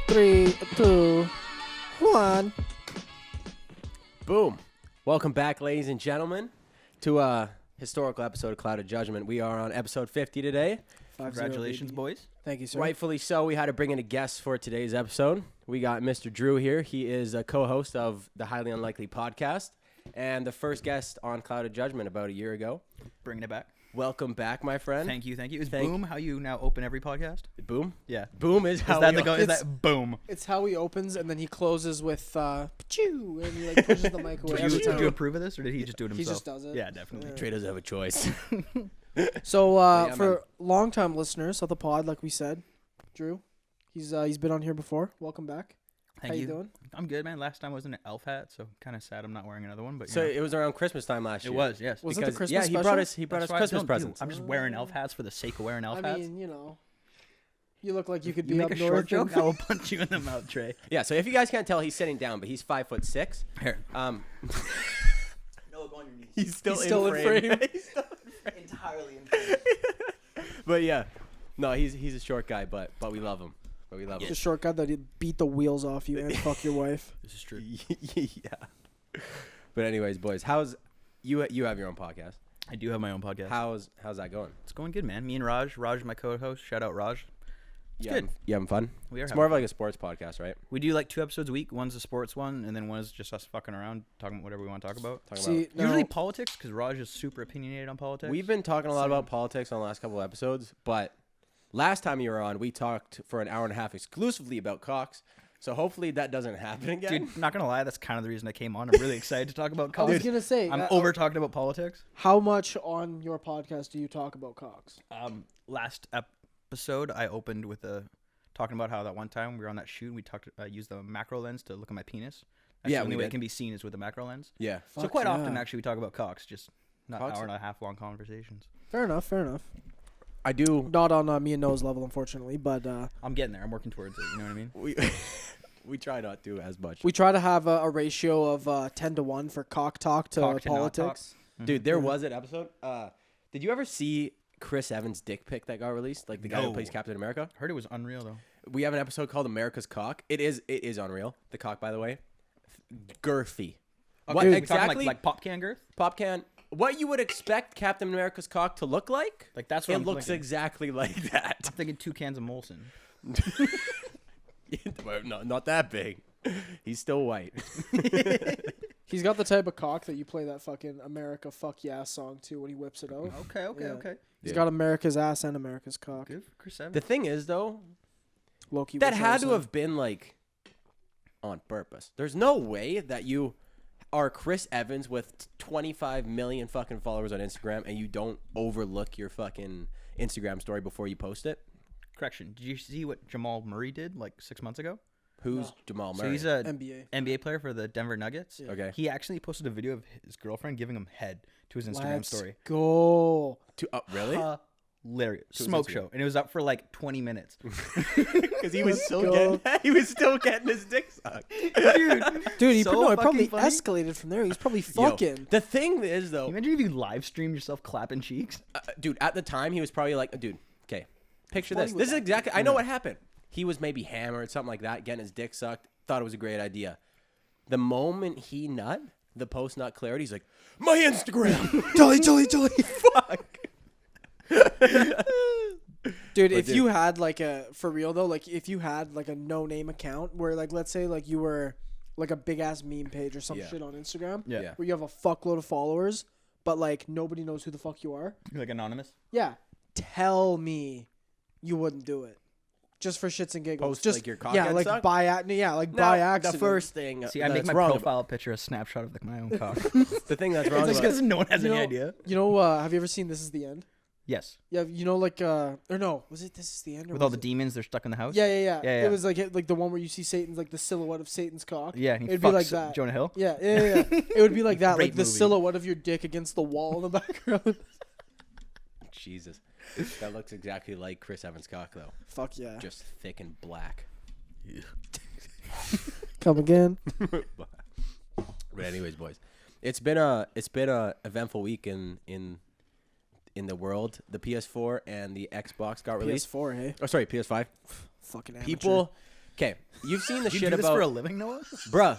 3, 2, 1. Boom. Welcome back, ladies and gentlemen, to a historical episode of Cloud of Judgment. We are on episode 50 today. Congratulations, boys. Thank you, sir. Rightfully so, we had to bring in a guest for today's episode. We got Mr. Drew here. He is a co-host of the Highly Unlikely podcast and the first guest on Cloud of Judgment about a year ago. Bringing it back. Welcome back, my friend. Thank you. Is Boom how you now open every podcast? Boom? Yeah. Boom is how Is that boom? It's how he opens and then he closes with "Pachoo," and he like pushes the mic away. Did you approve of this, or did he just do it himself? He just does it. Yeah, definitely. Trey doesn't have a choice. So Yeah, for long-time listeners of the pod, like we said, Drew, he's been on here before. Welcome back. Thank How you. you doing? I'm good, man. Last time I was in an elf hat, so kind of sad I'm not wearing another one. But So it was around Christmas time last year. it was, yes. Was it Because- the Christmas Yeah, he special? brought us That's why I Christmas don't do- presents. I'm just wearing elf hats for the sake of wearing elf I hats. mean, you look like you could You be make up a north. short joke, and- I will punch you in the mouth, Trey. Yeah, so if you guys can't tell, he's sitting down, but he's 5'6". Here. No, go on your knees. He's still, He's still in frame. Entirely in frame. But yeah, no, he's a short guy, but we love him. But we love It's him. a short guy that he'd beat the wheels off you and fuck your wife. This is true. Yeah. But anyways, boys, how's you have your own podcast? I do have my own podcast. How's that going? It's going good, man. Me and Raj is my co-host. Shout out Raj. It's Yeah, good. You having fun? We are It's having more of fun. like a sports podcast, right? We do like 2 episodes a week. One's a sports one, and then one is just us fucking around, talking about whatever we want to talk about. Talking See, about, now, Usually politics, because Raj is super opinionated on politics. we've been talking a lot about politics on the last couple of episodes, but last time you were on, we talked for an hour and a half exclusively about cocks. So hopefully that doesn't happen again. Dude, not gonna lie, that's kind of the reson I came on. I'm really excited to talk about I was cocks. gonna say, I'm over talking about politics. how much on your podcast do you talk about cocks? Last episode, I opened with talking about how that one time we were on that shoot, we used the macro lens to look at my penis. That's Yeah, the only we way did. it can be seen is with the macro lens. Yeah. So Fuck quite yeah. often, actually, we talk about cocks, just not Cocks- hour and a half long conversations. Fair enough. I do. Not on me and Noah's level, unfortunately, but I'm getting there. I'm working towards it. You know what I mean? We try not to as much. we try to have a ratio of 10-1 for cock talk to Cock to not politics. Dude, there Yeah. was an episode. Did you ever see Chris Evans' dick pic that got released? Like the guy who No. plays Captain America? Heard it was unreal though. We have an episode called America's Cock. It is unreal. The cock, by the way. Girthy. What Dude, we talking exactly? like pop can girth? Pop can. What you would expect Captain America's cock to look like? Like that's what It I'm looks thinking. exactly like that. I'm thinking 2 cans of Molson. Well, not that big. He's still white. He's got the type of cock that you play that fucking America Fuck Yeah song to when he whips it out. Okay, Yeah. okay. He's Yeah. got America's ass and America's cock. Good for Chris Evans. The thing is, though, Loki. that wish I had was to him. have been like on purpose. There's no way that you are Chris Evans with 25 million fucking followers on Instagram and you don't overlook your fucking Instagram story before you post it. Correction. Did you see what Jamal Murray did like 6 months ago? Who's No. Jamal Murray? So he's a NBA. NBA player for the Denver Nuggets. Yeah. Okay. He actually posted a video of his girlfriend giving him head to his Instagram Let's story. go. Really? Hilarious. To his Smoke Instagram. show. And it was up for like 20 minutes. Because he was Let's still go. getting his dick sucked. Dude, he So it probably fucking funny. escalated from there. He's probably Yo, fucking. the thing is, Can though, you imagine if you live streamed yourself clapping cheeks? dude, at the time he was probably like, dude, okay, picture this. funny This with is exactly. I know what happened. He was maybe hammered, something like that, getting his dick sucked. Thought it was a great idea. The moment he nut, the post nut clarity, he's like, my Instagram. Jolly. Fuck. Dude, But if dude- you had like for real though, like if you had like a no name account where like let's say like you were like a big ass meme page or some Yeah. shit on Instagram, Yeah. where you have a fuckload of followers, but like nobody knows who the fuck you are. Like anonymous? Yeah, tell me you wouldn't do it just for shits and giggles. Post, just like, your cock yeah, getting like sucked? by by accident. The first thing. See, I make that's my wrong profile picture a snapshot of like my own cock. The thing that's wrong Just about because no one has You any know- idea. You know, have you ever seen This Is the End? Yes. Yeah, you know, like or no, was it This Is the End? Or With all was the it- demons, they're stuck in the house. Yeah. Yeah. It was like the one where you see Satan's like the silhouette of Satan's cock. Yeah, and he It'd be fucks like that. Jonah Hill. Yeah. It would be like that, Great like the movie. silhouette of your dick against the wall in the background. Jesus. That looks exactly like Chris Evans' cock, though. Fuck yeah. Just thick and black. Come again. But anyways, boys, it's been a eventful week in the world. The PS4 and the Xbox got released. PS4, hey. Oh, sorry, PS5. Fucking amateur. People, Okay, you've seen the You shit do this about, for a living, Noah? bruh.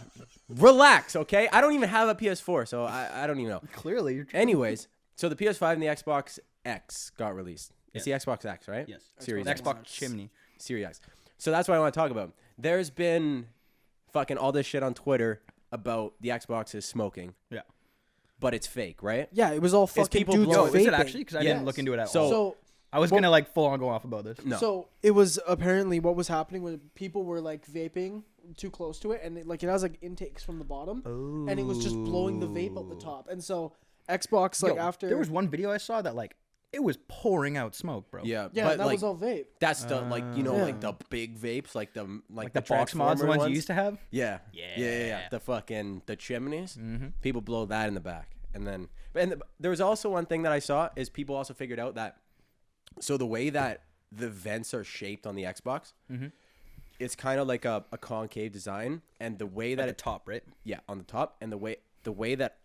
Relax, okay? I don't even have a PS4, so I don't even know. Clearly, you're. Anyways, so the PS5 and the Xbox X got released. It's the Xbox X, right? Yes. Series The X. Xbox chimney. Series X. So that's what I want to talk about. There's been fucking all this shit on Twitter about the Xbox is smoking, Yeah. but it's fake, right? Yeah, it was all fucking people dudes blowing- Yo, is it vaping. actually? Because I didn't look into it at So- all. So I was gonna like full on go off about this. No. So it was apparently what was happening was people were like vaping too close to it, and it has like intakes from the bottom, and it was just blowing the vape out the top. And so Xbox like Yo, after there was one video I saw that like it was pouring out smoke, bro. Yeah, yeah, but that like was all vape. that's the like you know Yeah. like the big vapes, like the Like the box mods, the Transformer ones you used to have. Yeah. The fucking the chimneys. Mm-hmm. People blow that in the back, and then there was also one thing that I saw is people also figured out that so the way that the vents are shaped on the Xbox, it's kind of like a concave design, and the way that At the top, right? on the top, and the way that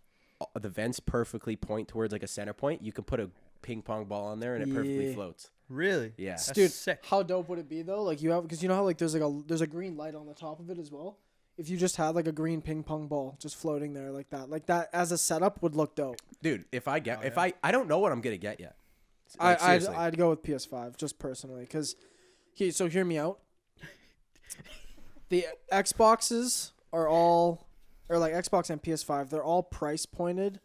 the vents perfectly point towards like a center point, you can put a ping pong ball on there and it perfectly Yeah. floats. Really? Yeah. That's Dude, sick. how dope would it be though? Like you have because you know how like there's a green light on the top of it as well. If you just had like a green ping pong ball just floating there like that as a setup would look dope. Dude, if I don't know what I'm gonna get yet. I'd Seriously. go with PS5 just personally because so hear me out. The Xboxes are all or like Xbox and PS5 they're all price pointed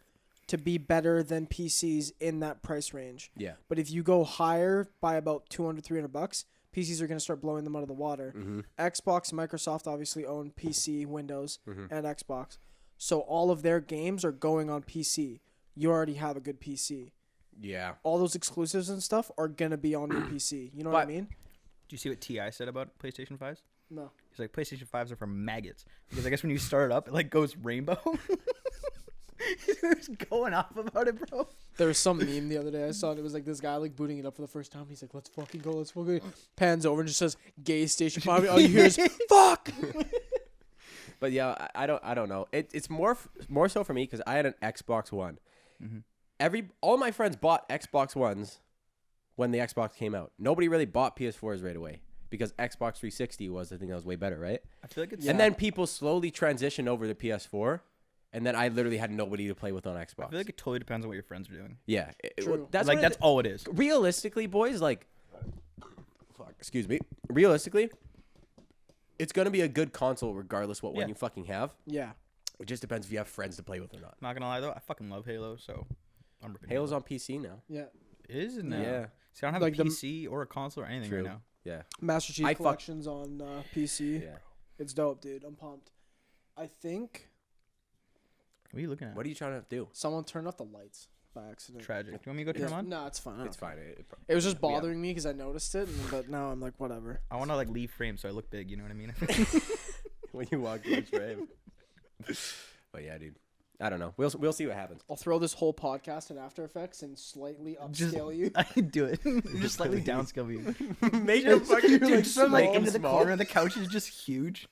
to be better than PCs in that price range. Yeah. But if you go higher by about $200-$300, PCs are going to start blowing them out of the water. Xbox, Microsoft obviously own PC, Windows, and Xbox. So all of their games are going on PC. You already have a good PC. Yeah. All those exclusives and stuff are going to be on your PC. You know what I But- mean? Do you see what Ti said about PlayStation 5s? No. He's like, PlayStation 5s are for maggots because I guess when you start it up, it like goes rainbow. He was going off about it, bro. There was some meme the other day I saw, and it was like this guy like booting it up for the first time. He's like, "Let's fucking go, let's fucking." Pans over and just says, "Gay Station 5." All you hear is "fuck." But yeah, I don't know. It's more so for me because I had an Xbox One. All my friends bought Xbox Ones when the Xbox came out. Nobody really bought PS4s right away because Xbox 360 was the thing that was way better, right? I feel like it's And then people slowly transitioned over to PS4, and then I literally had nobody to play with on Xbox. I feel like it totally depends on what your friends are doing. Yeah, True. that's like what that's all it is. realistically, boys. Like, excuse me. Realistically, it's gonna be a good console regardless what one Yeah. you fucking have. Yeah. It just depends if you have friends to play with or not. Not gonna lie though, I fucking love Halo, so I'm ripping Halo's on PC now. Yeah. It is now. Yeah. See, I don't have Like a the- PC or a console or anything True. right now. Yeah. Master Chief I fuck- Collection's on PC. Yeah. It's dope, dude. I'm pumped. I think What are you looking at? What are you trying to do? someone turned off the lights by accident. Tragic. Do you want me to go turn them on? No, it's fine. It's fine. It was just bothering me because I noticed it, but now I'm like, whatever. I want to like leave frame so I look big. You know what I mean? When you walk in the frame. But yeah, dude. I don't know. We'll see what happens. I'll throw this whole podcast in After Effects and slightly Just- upscale you. I do it. Just slightly downscale you. Make it fucking Dude, dude, from like small. into the corner, and the couch is just huge.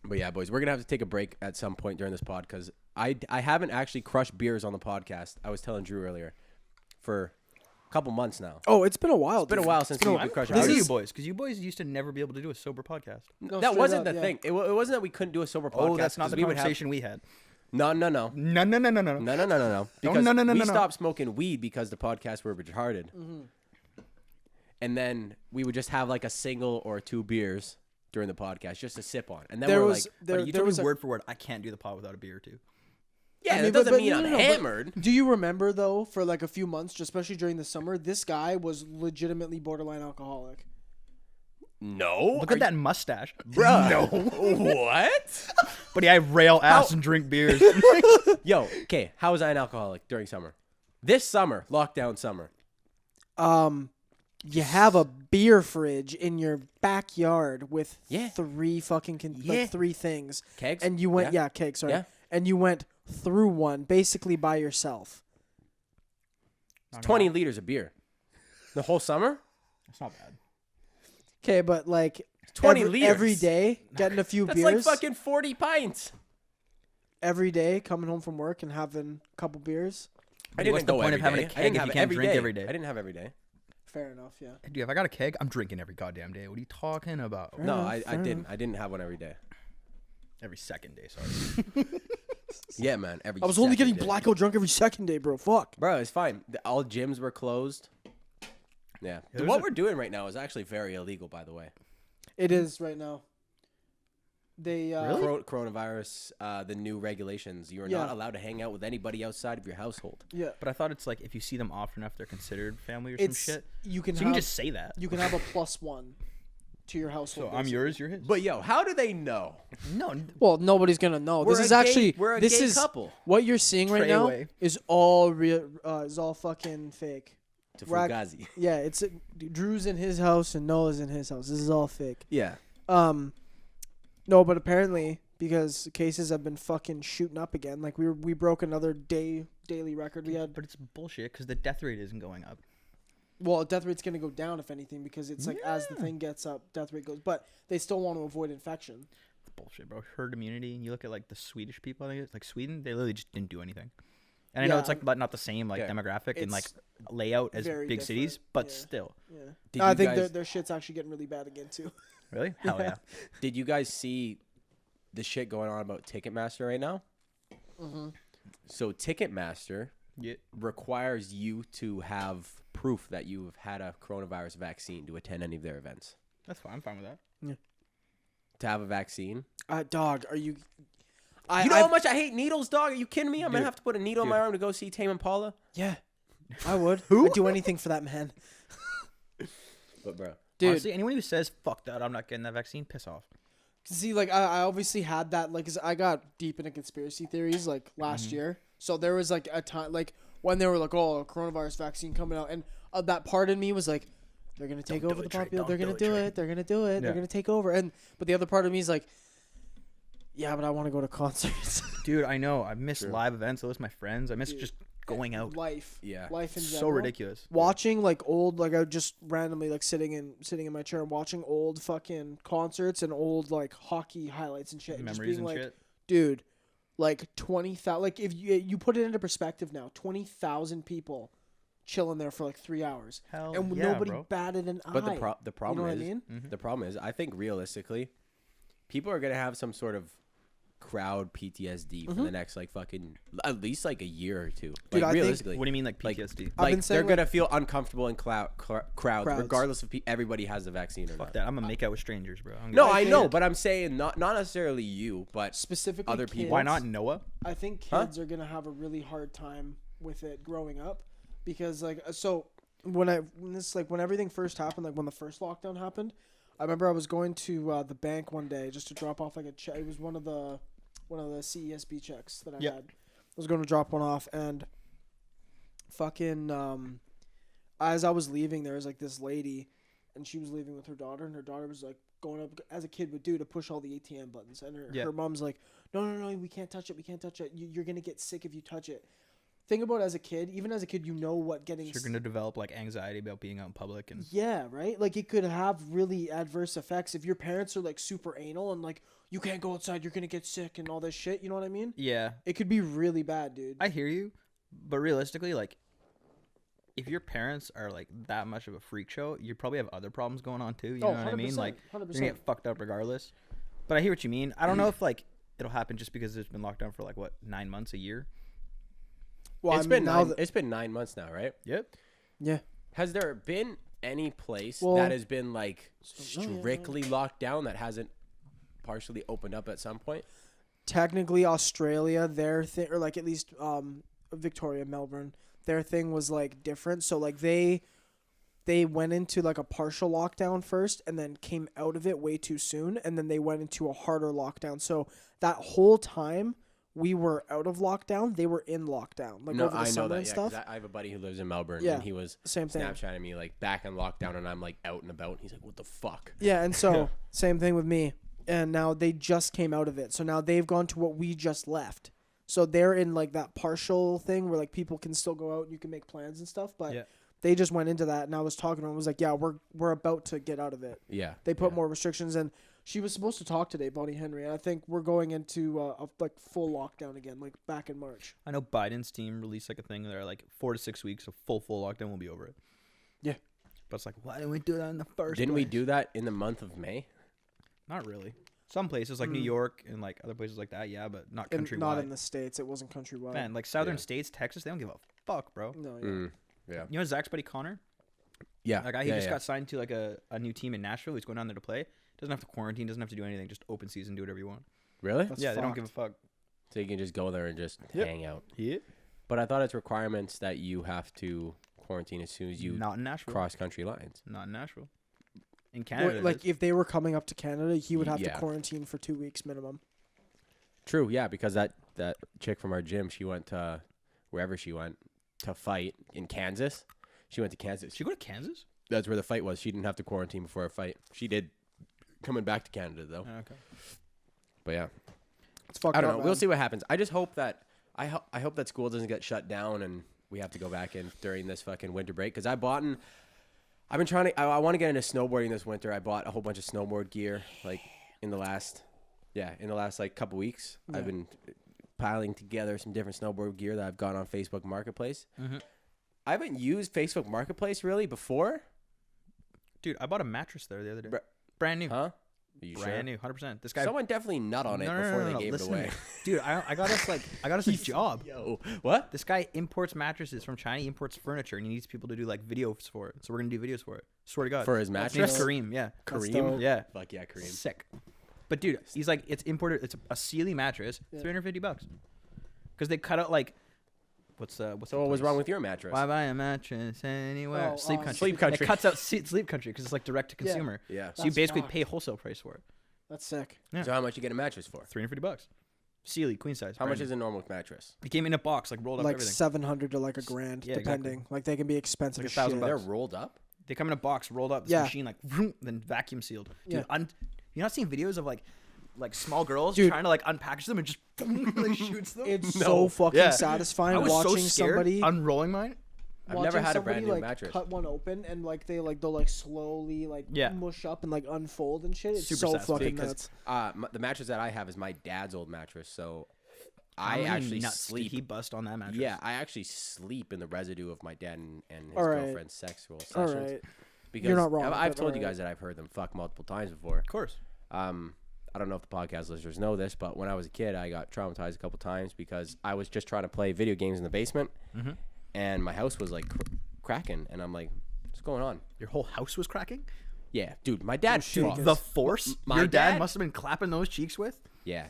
But yeah, boys, we're gonna have to take a break at some point during this pod because I haven't actually crushed beers on the podcast. I was telling Drew earlier for a couple months now. Oh, it's been a while. It's been a while since we've been crushing Proud of beers. you boys, because you boys used to never be able to do a sober podcast. No, That straight wasn't up, the yeah. thing. It wasn't that we couldn't do a sober podcast. Oh, that's not 'cause the we would have- conversation we had. No. No, no, no, no, no, no. No. Because no, we no. stopped smoking weed because the podcasts were retarded. And then we would just have like a single or two beers during the podcast just to sip on. And then There we're was like, But there, you there told was me a, word for word, I can't do the pod without a beer or two. yeah, I mean, that doesn't but mean I'm no, but hammered. Do you remember though, for like a few months, especially during the summer, this guy was legitimately borderline alcoholic. No. Look at that mustache, Bruh. No. What? But yeah, I rail ass and drink beers. Yo, okay, how was I an alcoholic during summer? This summer, lockdown summer. You have a beer fridge in your backyard with Yeah. three fucking Yeah. like three things, Kegs? and you went Yeah. cakes, sorry, Yeah. and you went through one basically by yourself. 20 liters of beer. The whole summer? It's not bad. Okay, but like 20 every, liters. every day, getting a few That's beers. like fucking 40 pints. Every day, coming home from work and having a couple beers. I What's the point of having a I keg didn't if have you it can't drink every day? I didn't have every day. Fair enough. Yeah. Dude, if I got a keg, I'm drinking every goddamn day. What are you talking about? Fair No, enough, I fair didn't. enough. I didn't have one every day. Every second day, sorry. Yeah, man. Every. I was only second getting day. blackout drunk every second day, bro. Fuck. Bro, it's fine. All gyms were closed. Yeah. there's What a- we're doing right now is actually very illegal, by the way. It is right now. They Really? Coronavirus, the new regulations. You are Yeah. not allowed to hang out with anybody outside of your household. Yeah. But I thought it's like if you see them often enough, they're considered family or some It's shit. you can So you have can just say that. you can have a +1 to your household. So I'm basically. yours, you're his. But yo, how do they know? No, Well, nobody's gonna know. We're This is a gay- actually we're a this gay is couple. what you're seeing right Tray now away. is all real. Is all fucking fake. To We're ac- Fugazi. Yeah, it's Drew's in his house and Noah's in his house. This is all fake. Yeah. No, but apparently because cases have been fucking shooting up again. Like we broke another daily record. We had but it's bullshit because the death rate isn't going up. well, death rate's gonna go down if anything because it's like as the thing gets up, death rate goes. But they still want to avoid infection. It's bullshit, bro. Herd immunity. And you look at like the Swedish people, I think it's like Sweden, they literally just didn't do anything. And I know Yeah, it's like but not the same like Yeah. demographic and like It's layout as very big cities, different, but yeah. still. Yeah, Did I you think guys- their shit's actually getting really bad again too. Really? Hell yeah. Did you guys see the shit going on about Ticketmaster right now? Mm-hmm. So Ticketmaster Yeah. requires you to have proof that you have had a coronavirus vaccine to attend any of their events. That's fine. I'm fine with that. To have a vaccine. Dog, are you? You know how much I hate needles, dog? Are you kidding me? I'm gonna Dude. have to put a needle in my arm to go see Tame Impala. Yeah, I would. I'd do anything for that man, But bro, dude. Honestly, anyone who says fuck that, I'm not getting that vaccine, piss off. See, like I obviously had that, like, 'cause I got deep into conspiracy theories like last year. So there was like a time, like when they were like, "Oh, a coronavirus vaccine coming out," and that part in me was like, "They're gonna take Don't over do the it, Trey. population. Don't They're gonna do it, do Trey." it. They're gonna do it. They're Yeah. gonna take over." And but the other part of me is like, "Yeah, but I want to go to concerts." Dude, I know. I miss True. live events. I miss my friends. I miss Dude. just going out. life, yeah. life in So general. ridiculous. Watching like old, like I would just randomly like sitting in my chair and watching old fucking concerts and old like hockey highlights and shit. And just Memories being and like, shit. dude, like 20,000. Like if you put it into perspective now, 20,000 people chilling there for like 3 hours, Hell and yeah, nobody bro. batted an But eye. the problem what I is, mean? the problem is, I think realistically, people are gonna have some sort of crowd PTSD for the next like fucking at least like a year or two. Dude, Like I think- realistically, What do you mean, like like- PTSD? I've been like saying, they're gonna feel uncomfortable in crowds, Crowds. regardless if everybody has the vaccine or Fuck not. that. I'm gonna make out with strangers, bro. I'm No, gonna- I think- know, but I'm saying not necessarily you, but Specifically, other people. kids, Why not Noah? I think kids are gonna have a really hard time with it growing up, because like so when everything first happened, like when the first lockdown happened, I remember I was going to the bank one day just to drop off like a check. It was one of the CESB checks that I Yep. had. I was going to drop one off, and fucking as I was leaving, there was like this lady, and she was leaving with her daughter, and her daughter was like going up as a kid would do to push all the ATM buttons, and Yeah. her mom's like, no, we can't touch it, you're gonna get sick if you touch it. Think about it as a kid, even as a kid, you know what getting You're gonna develop like anxiety about being out in public and yeah, right? Like it could have really adverse effects if your parents are like super anal and like you can't go outside, you're gonna get sick and all this shit. You know what I mean? yeah. It could be really bad, dude. I hear you, but realistically, like, if your parents are like that much of a freak show, you probably have other problems going on too. You know what I mean? Like, you're gonna get fucked up regardless. But I hear what you mean. I don't know if like it'll happen just because it's been locked down for like what 9 months, a year. Well, it's I mean, been now it's been 9 months now, right? Yep. yeah. Has there been any place Well- that has been like No, yeah, strictly locked down that hasn't partially opened up at some point? Technically, Australia, their thing, or like at least Victoria, Melbourne, their thing was like different. So like they went into like a partial lockdown first, and then came out of it way too soon, and then they went into a harder lockdown. So that whole time we were out of lockdown, they were in lockdown, like No, over the I know summer that. and Yeah, 'cause stuff. I have a buddy who lives in Melbourne, Yeah. and he was Same thing. Snapchatting me like back in lockdown, and I'm like out and about. And he's like, "What the fuck?" Yeah, and so same thing with me. And now they just came out of it. So now they've gone to what we just left. So they're in like that partial thing where like people can still go out and you can make plans and stuff, but Yeah. they just went into that, and I was talking to him. I was like, "Yeah, we're about to get out of it." Yeah, They put yeah. more restrictions, and she was supposed to talk today, Bonnie Henry. And I think we're going into a like full lockdown again, like back in March. I know Biden's team released like a thing. They're like 4 to 6 weeks of full lockdown will be over it. Yeah. But it's like, why didn't we do that in the first Didn't we place? do that in the month of May? Not really. Some places like New York and like other places like that, yeah, but not And countrywide. not in the States. It wasn't countrywide. Man, like southern Yeah. states, Texas, they don't give a fuck, bro. No, yeah. Yeah. You know Zach's buddy Connor? Yeah. That guy, he just got signed to like a new team in Nashville. He's going down there to play. Doesn't have to quarantine. Doesn't have to do anything. Just open season, do whatever you want. Really? That's yeah, they don't fucked. give a fuck. So you can just go there and just Yep. hang out. Yeah. But I thought it's requirements that you have to quarantine as soon as you Not in Nashville. cross country lines. Not in Nashville. In Canada, it Like is. if they were coming up to Canada, he would have Yeah. to quarantine for 2 weeks minimum. True, yeah, because that chick from our gym, she went to wherever she went to fight in Kansas. She went to Kansas. Did you go to Kansas? That's where the fight was. She didn't have to quarantine before a fight. She did coming back to Canada though. Oh, okay. But yeah, It's fucked I don't up, know. We'll man. see what happens. I just hope that I hope that school doesn't get shut down and we have to go back in during this fucking winter break because I want to get into snowboarding this winter. I bought a whole bunch of snowboard gear like in the last like couple weeks. Yeah. I've been piling together some different snowboard gear that I've got on Facebook Marketplace. Mm-hmm. I haven't used Facebook Marketplace really before. Dude, I bought a mattress there the other day. Br- Brand new. Huh? Are you Brand sure? new, 100%. This guy. Someone definitely nut on it before they gave it listen to away. me. Dude, I got us a job. Yo, what? This guy imports mattresses from China. He imports furniture, and he needs people to do like videos for it. So we're gonna do videos for it. Swear to God. For his That's His name's mattress? Kareem. Yeah. That's Kareem? dope. Yeah. Fuck yeah, Kareem. Sick. But dude, he's like, it's imported. It's a Sealy mattress, Yeah. $350. Because they cut out like, what's So what was wrong with your mattress? Why buy a mattress anywhere? Oh, Sleep Country. Sleep Country. It cuts out Sleep Country because it's like direct to Yeah. consumer. Yeah. So you That's basically fucked. pay wholesale price for it. That's sick. Yeah. So how much you get a mattress for? $350. Sealy queen size. How much brand is a normal mattress? new. It came in a box, like rolled up Like everything. 700 to like a grand, Yeah, depending. exactly. Like they can be expensive Like as $1,000 shit. They're bucks. rolled up? They come in a box, rolled up. This Yeah. machine like vroom, then vacuum sealed. Dude, Yeah. you not seen videos of like small girls Dude. trying to like unpackage them and just like shoots them? It's No. so fucking Yeah. satisfying I was so watching scared somebody unrolling mine. I've watching never had a somebody, brand new like, mattress. cut one open and like they'll like slowly like Yeah. mush up and like unfold and shit. It's Super so satisfying. fucking Because nuts. the mattress that I have is my dad's old mattress, so How I many actually nuts sleep. Did he bust on that mattress? Yeah, I actually sleep in the residue of my dad and his All right. girlfriend's sexual All sessions. right. Because You're not wrong, I've but told you alright. guys that I've heard them fuck multiple times before. Of course. I don't know if the podcast listeners know this, but when I was a kid, I got traumatized a couple times because I was just trying to play video games in the basement, Mhm. and my house was like cracking, and I'm like, "What's going on?" Your whole house was cracking? Yeah, dude, my dad. shit. fucked. The force my your dad dad- must have been clapping those cheeks with? Yeah,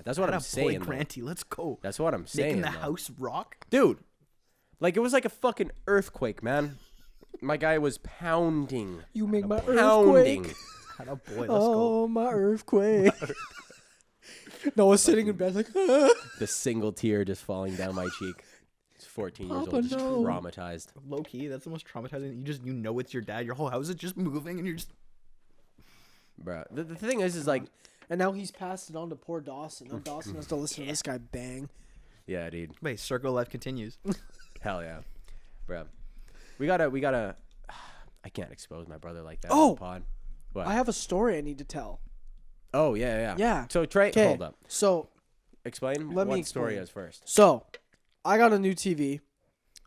that's what I'm Atta boy, saying. though. Granty, let's go. That's what I'm saying. Making the though. house rock? dude. Like it was like a fucking earthquake, man. My guy was pounding, You make my pounding. earthquake. Atta boy, let's go. Oh, my earthquake. Noah's sitting in bed like, ah. The single tear just falling down my cheek. He's 14 years Papa, old, just no. traumatized. Low key, that's the most traumatizing. You know it's your dad. Your whole house is just moving and you're just Bruh. The thing is like, And now he's passed it on to poor Dawson. And Dawson has to listen to this guy bang. yeah, dude. wait, circle of life continues. Hell yeah, bruh. We gotta. I can't expose my brother like that on Oh! the pod. What? I have a story I need to tell. Oh yeah. Yeah. So Trey, 'Kay. hold up. So Explain Let me what story explain. is first. So, I got a new TV.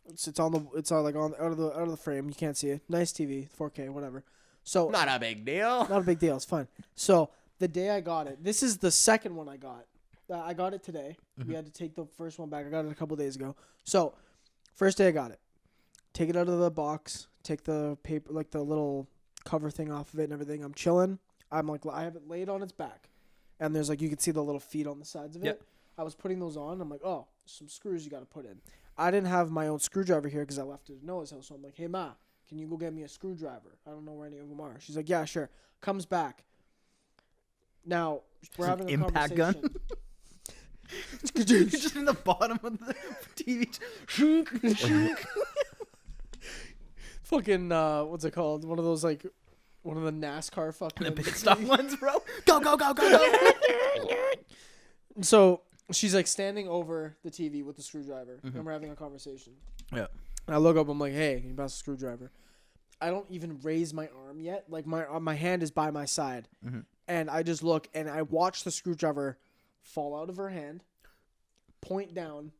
It's on like on out of the frame. You can't see it. Nice TV, 4K, whatever. So Not a big deal. not a big deal. It's fine. So the day I got it, this is the second one I got. I got it today. We had to take the first one back. I got it a couple days ago. So first day I got it. Take it out of the box. Take the paper, like the little cover thing off of it and everything. I'm chilling. I'm like, I have it laid on its back, and there's like you can see the little feet on the sides of it. Yep. I was putting those on. I'm like, oh, some screws you got to put in. I didn't have my own screwdriver here because I left it at Noah's house. So I'm like, hey ma, can you go get me a screwdriver? I don't know where any of them are. She's like, yeah, sure. Comes back. Now we're having a impact gun? conversation. You're just in the bottom of the TV. Fucking what's it called? One of those like one of the NASCAR fucking The pit stop ones, bro. Go, go, go, go, go. So she's like standing over the TV with the screwdriver, and we're having a conversation. Yeah. And I look up, I'm like, hey, can you pass the screwdriver? I don't even raise my arm yet. Like my hand is by my side, and I just look and I watch the screwdriver fall out of her hand, point down,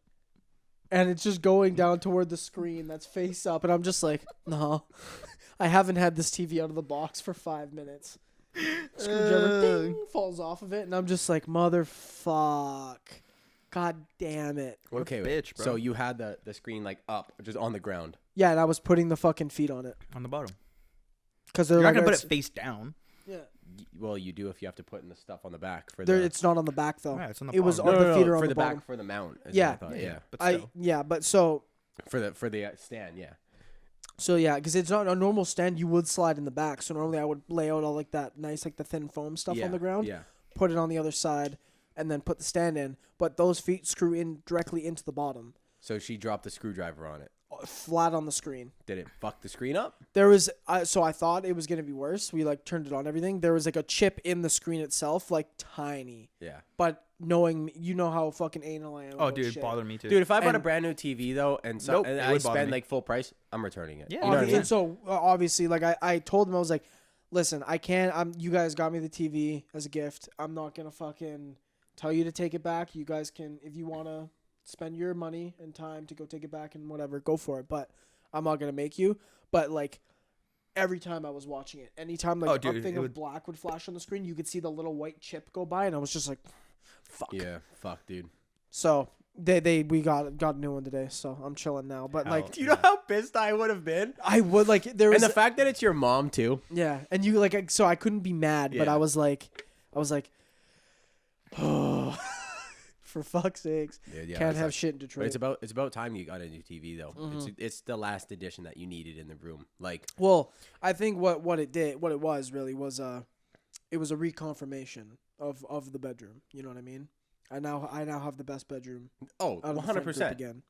and it's just going down toward the screen that's face up, and I'm just like, no, I haven't had this TV out of the box for 5 minutes. Screwdriver ding, falls off of it, and I'm just like, motherfuck. God damn it. Okay, bitch, bro. So you had the screen like up, just on the ground. Yeah, and I was putting the fucking feet on it. On the bottom. Because You're they're not like, going to put it face down. Yeah. Well, you do if you have to put in the stuff on the back for There, the. it's not on the back though. Yeah, it's on the It was bottom. on the feet are on for the the bottom. back for the mount. is Yeah. what I thought, yeah. But still. But so For the stand, yeah. yeah, because it's not a normal stand. You would slide in the back. So normally I would lay out all like that nice, like the thin foam stuff Yeah, on the ground. Yeah. Put it on the other side, and then put the stand in. But those feet screw in directly into the bottom, So she dropped the screwdriver on it. flat on the screen. Did it fuck the screen up? There was so I thought it was gonna be worse. We like turned it on everything. There was like a chip in the screen itself, like tiny. Yeah. But knowing me, you know how fucking anal I am. Oh, about dude, shit. bother me too. Dude, if I bought a And- brand new TV though, and Nope, and it I would bother spend me. like full price, I'm returning it. Yeah, You know what I Obviously, mean? so obviously, like I told him, I was like, listen, I can't. You guys got me the TV as a gift. I'm not gonna fucking tell you to take it back. You guys can, if you wanna spend your money and time to go take it back and whatever, go for it. But I'm not gonna make you. But like every time I was watching it, anytime like Oh, a dude, thing it of would- black would flash on the screen, you could see the little white chip go by, and I was just like, fuck. Yeah. Fuck, dude. So we got a new one today, so I'm chilling now. But Hell. like Do you know how pissed I would have been? I would like there was And the fact that it's your mom too. yeah, and you like so I couldn't be mad, but Yeah. I was like, oh, for fuck's sakes, Dude, yeah, can't it have sucks. shit in But Detroit. it's about time you got a new TV though. Mm-hmm. It's the last edition that you needed in the room. Like Well, I think what it was really was it was a reconfirmation of the bedroom. You know what I mean? I now have the best bedroom oh, out of the front group 100%. again.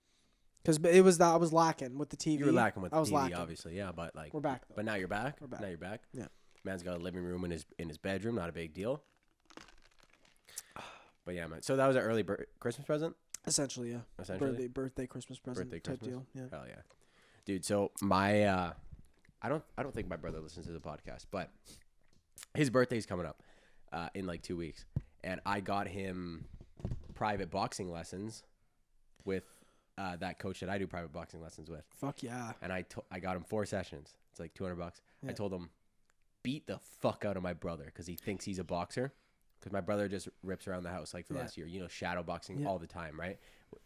Because it was that I was lacking with the TV. You were lacking with I the was TV, lacking. obviously, yeah. But like, We're back though. But now you're back. We're back. Now you're back. Yeah. Man's got a living room in his bedroom. Not a big deal. But yeah, man. So that was an early Christmas present. Essentially, yeah. Essentially, Birthday, Christmas present Birthday, type Christmas? deal. Yeah. Hell yeah, dude. So my I don't think my brother listens to the podcast, but his birthday's coming up in like 2 weeks, and I got him private boxing lessons with that coach that I do private boxing lessons with. Fuck yeah. And I got him 4 sessions. It's like $200. Yeah. I told him, beat the fuck out of my brother because he thinks he's a boxer. Because my brother just rips around the house like for the last year. You know, shadow boxing all the time, right?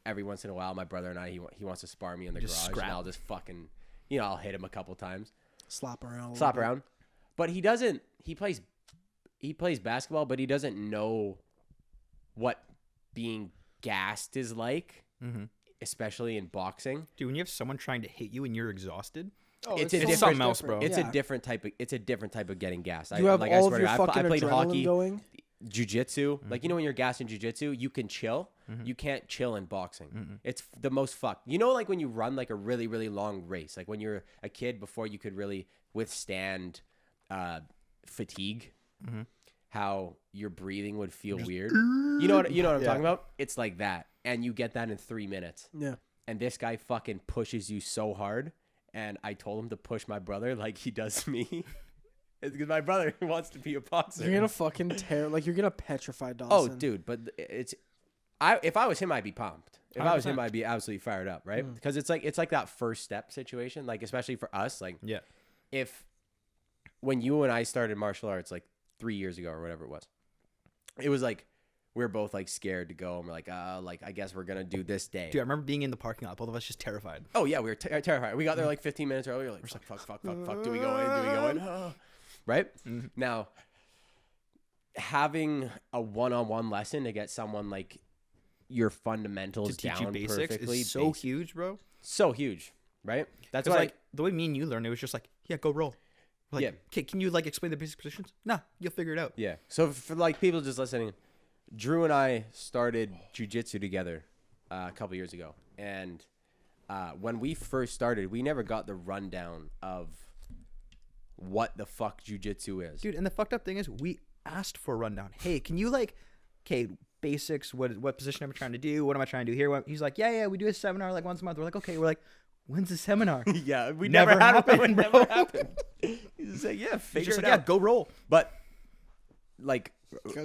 Every once in a while, my brother and I, he wants to spar me in the Just garage. scrap. And I'll just fucking, you know, I'll hit him a couple times. Slap around. Slap around. But he doesn't, he plays basketball, but he doesn't know what being gassed is like, especially in boxing. Dude, when you have someone trying to hit you and you're exhausted, Oh, It's something else, bro. It's Yeah. a different type of getting gassed. You have I all of swear your to God, fucking I played adrenaline hockey, going. jiu-jitsu. Like, you know, when you're gassed in jiu-jitsu, you can chill. You can't chill in boxing. It's the most fucked. You know, like when you run like a really, really long race, like when you're a kid before you could really withstand fatigue, how your breathing would feel weird. You know what I'm talking about? It's like that. And you get that in 3 minutes. Yeah. And this guy fucking pushes you so hard. And I told him to push my brother like he does me. It's because my brother wants to be a boxer. You're gonna fucking tear, like you're gonna petrify Dawson. Oh, dude, but if I was him, I'd be pumped. If I was him, I'd be absolutely fired up, right? Because it's like that first step situation, like especially for us, like yeah. if when you and I started martial arts like 3 years ago or whatever it was like we were both like scared to go, and we're like I guess we're gonna do this day. Dude, I remember being in the parking lot, both of us just terrified. Oh yeah, we were terrified. We got there like 15 minutes earlier. Like fuck. Do we go in? Right? Now, having a one-on-one lesson to get someone like your fundamentals To teach down you basics perfectly is so huge, bro. so huge, right? That's Because why like the way me and you learned, it was just like, yeah, go roll. Like, Yeah. Okay, can you like explain the basic positions? Nah, you'll figure it out. yeah. So for like people just listening, Drew and I started jiu-jitsu together a couple years ago, and when we first started, we never got the rundown of what the fuck jiu-jitsu is. Dude, and the fucked up thing is we asked for a rundown. Hey, can you like, okay, basics, what position am I trying to do? What am I trying to do here? He's like, yeah, we do a seminar like once a month. We're like, okay, when's the seminar? Yeah, we Never never had happened, one. bro. Never happened. He's just like, yeah, He's figure just it like, out. yeah, go roll. But like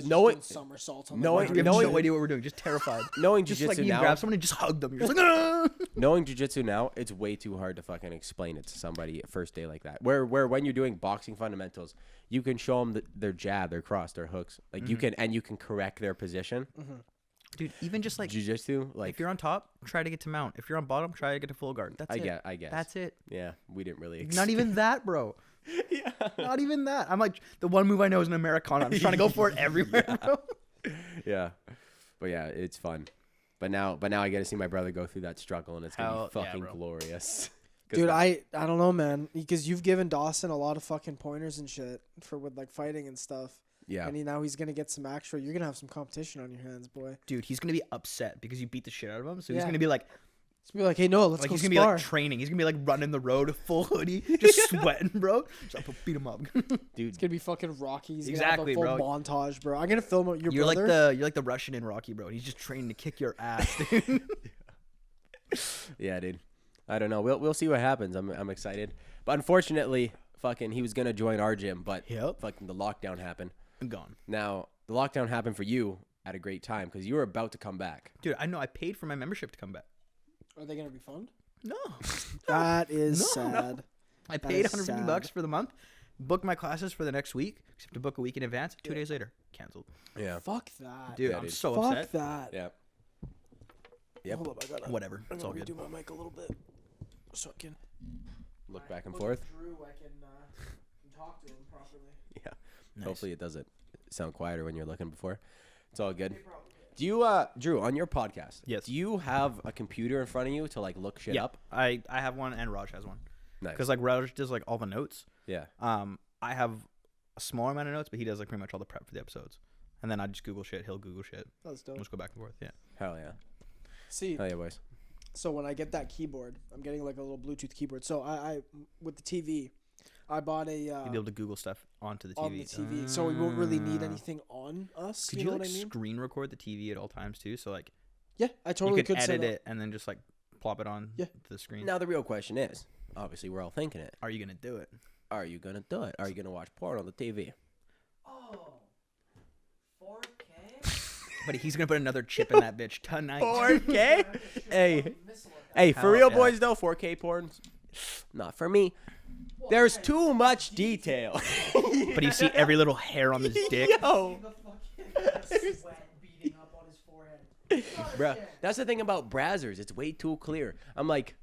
knowing somersaults on knowing- We have knowing- no idea what we're doing. Just terrified. knowing Just jujitsu like you now, grab someone and just hug them. You're just like, "Ah!" knowing jujitsu now, it's way too hard to fucking explain it to somebody first day like that. Where when you're doing boxing fundamentals, you can show them their jab, their cross, their hooks. Like you can correct their position. dude. Even just like Jujitsu, like if you're on top, try to get to mount. If you're on bottom, try to get to full guard. That's it. I guess That's it. Yeah, we didn't really. Not even that, bro. Not even that. I'm like the one move I know is an Americana. I'm just trying to go for it everywhere, bro. Yeah, but yeah, it's fun. But now I get to see my brother go through that struggle, and it's gonna Hell be yeah, fucking bro. glorious. Dude, I don't know, man, because you've given Dawson a lot of fucking pointers and shit for with like fighting and stuff. Yeah, And now he's gonna get some actual. You're gonna have some competition on your hands, boy. Dude, he's gonna be upset because you beat the shit out of him. So he's Yeah. gonna be like, It's gonna be like, hey, no, let's go he's gonna spar. be like training. He's gonna be like running the road, full hoodie, just sweating, bro. Just like, beat him up. dude. It's gonna be fucking Rocky. He's Exactly, gonna have a full bro. montage, bro. I'm gonna film your You're brother. like the Russian in Rocky, bro. He's just training to kick your ass, dude. Yeah, dude. I don't know. We'll see what happens. I'm excited, but unfortunately, fucking he was gonna join our gym, but Yep. fucking the lockdown happened. I'm gone, Now the lockdown happened for you at a great time because you were about to come back. dude. I know. I paid for my membership to come back. Are they gonna refund? No, That is No. sad. I That paid is $150 sad. for the month. Booked my classes for the next week, except to book a week in advance. 2 days later, canceled. Yeah. Fuck that. Dude, Yeah, I'm dude. so Fuck upset. that. Yeah. Yep. Hold up, I gotta. Whatever, I'm it's all gonna good. redo my mic a little bit, so I can Look back and forth. Drew, I can talk to him properly. Yeah. Nice. Hopefully it doesn't sound quieter when you're looking before. It's all good. Do you, Drew, on your podcast? Yes. Do you have a computer in front of you to like look shit Yeah, up? I have one and Raj has one. Nice. Because like Raj does like all the notes. Yeah. I have a smaller amount of notes, but he does like pretty much all the prep for the episodes. And then I just Google shit. He'll Google shit. That's We'll dope. just go back and forth. Yeah. Hell yeah. See, Hell yeah, boys. so when I get that keyboard, I'm getting like a little Bluetooth keyboard. So I with the TV, I bought a You'll be able to Google stuff onto the TV. on the TV, so we won't really need Ah. anything on us. Could you you, know like what I mean? screen record the TV at all times too? So like Yeah, I totally you could set edit up. it and then just like plop it on Yeah. to the screen. Now the real question is, obviously we're all thinking it. Are you gonna do it? Are you gonna do it? Are you gonna watch porn on the TV? Oh, 4K? But he's gonna put another chip in that bitch tonight. 4K? Hey, for Hell real, yeah. boys, though, 4K porn, not for me. There's too much detail. But you see every little hair on his dick. Yo, Sweat beating up on his forehead. bruh, that's the thing about Brazzers. It's way too clear. I'm like,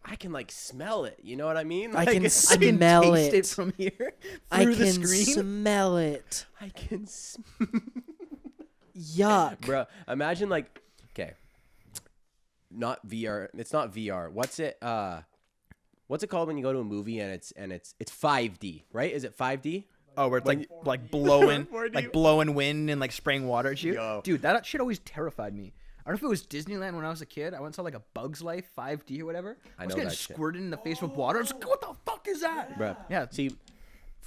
I can like smell it. You know what I mean? I Like, can I can smell taste it. it from here I through the can screen. smell it. I can. Yuck. Bruh, imagine like, okay, not VR. It's not VR. What's it? What's it called when you go to a movie and it's 5D, right? Is it 5D? Oh, where it's like blowing 4D. like blowing wind and like spraying water at you. Yo. Dude, that shit always terrified me. I don't know if it was Disneyland when I was a kid. I went and saw like a Bug's Life 5D or whatever. I was know getting that shit. squirted in the face with water. I was like, what the fuck is that? Bruh. Yeah. See,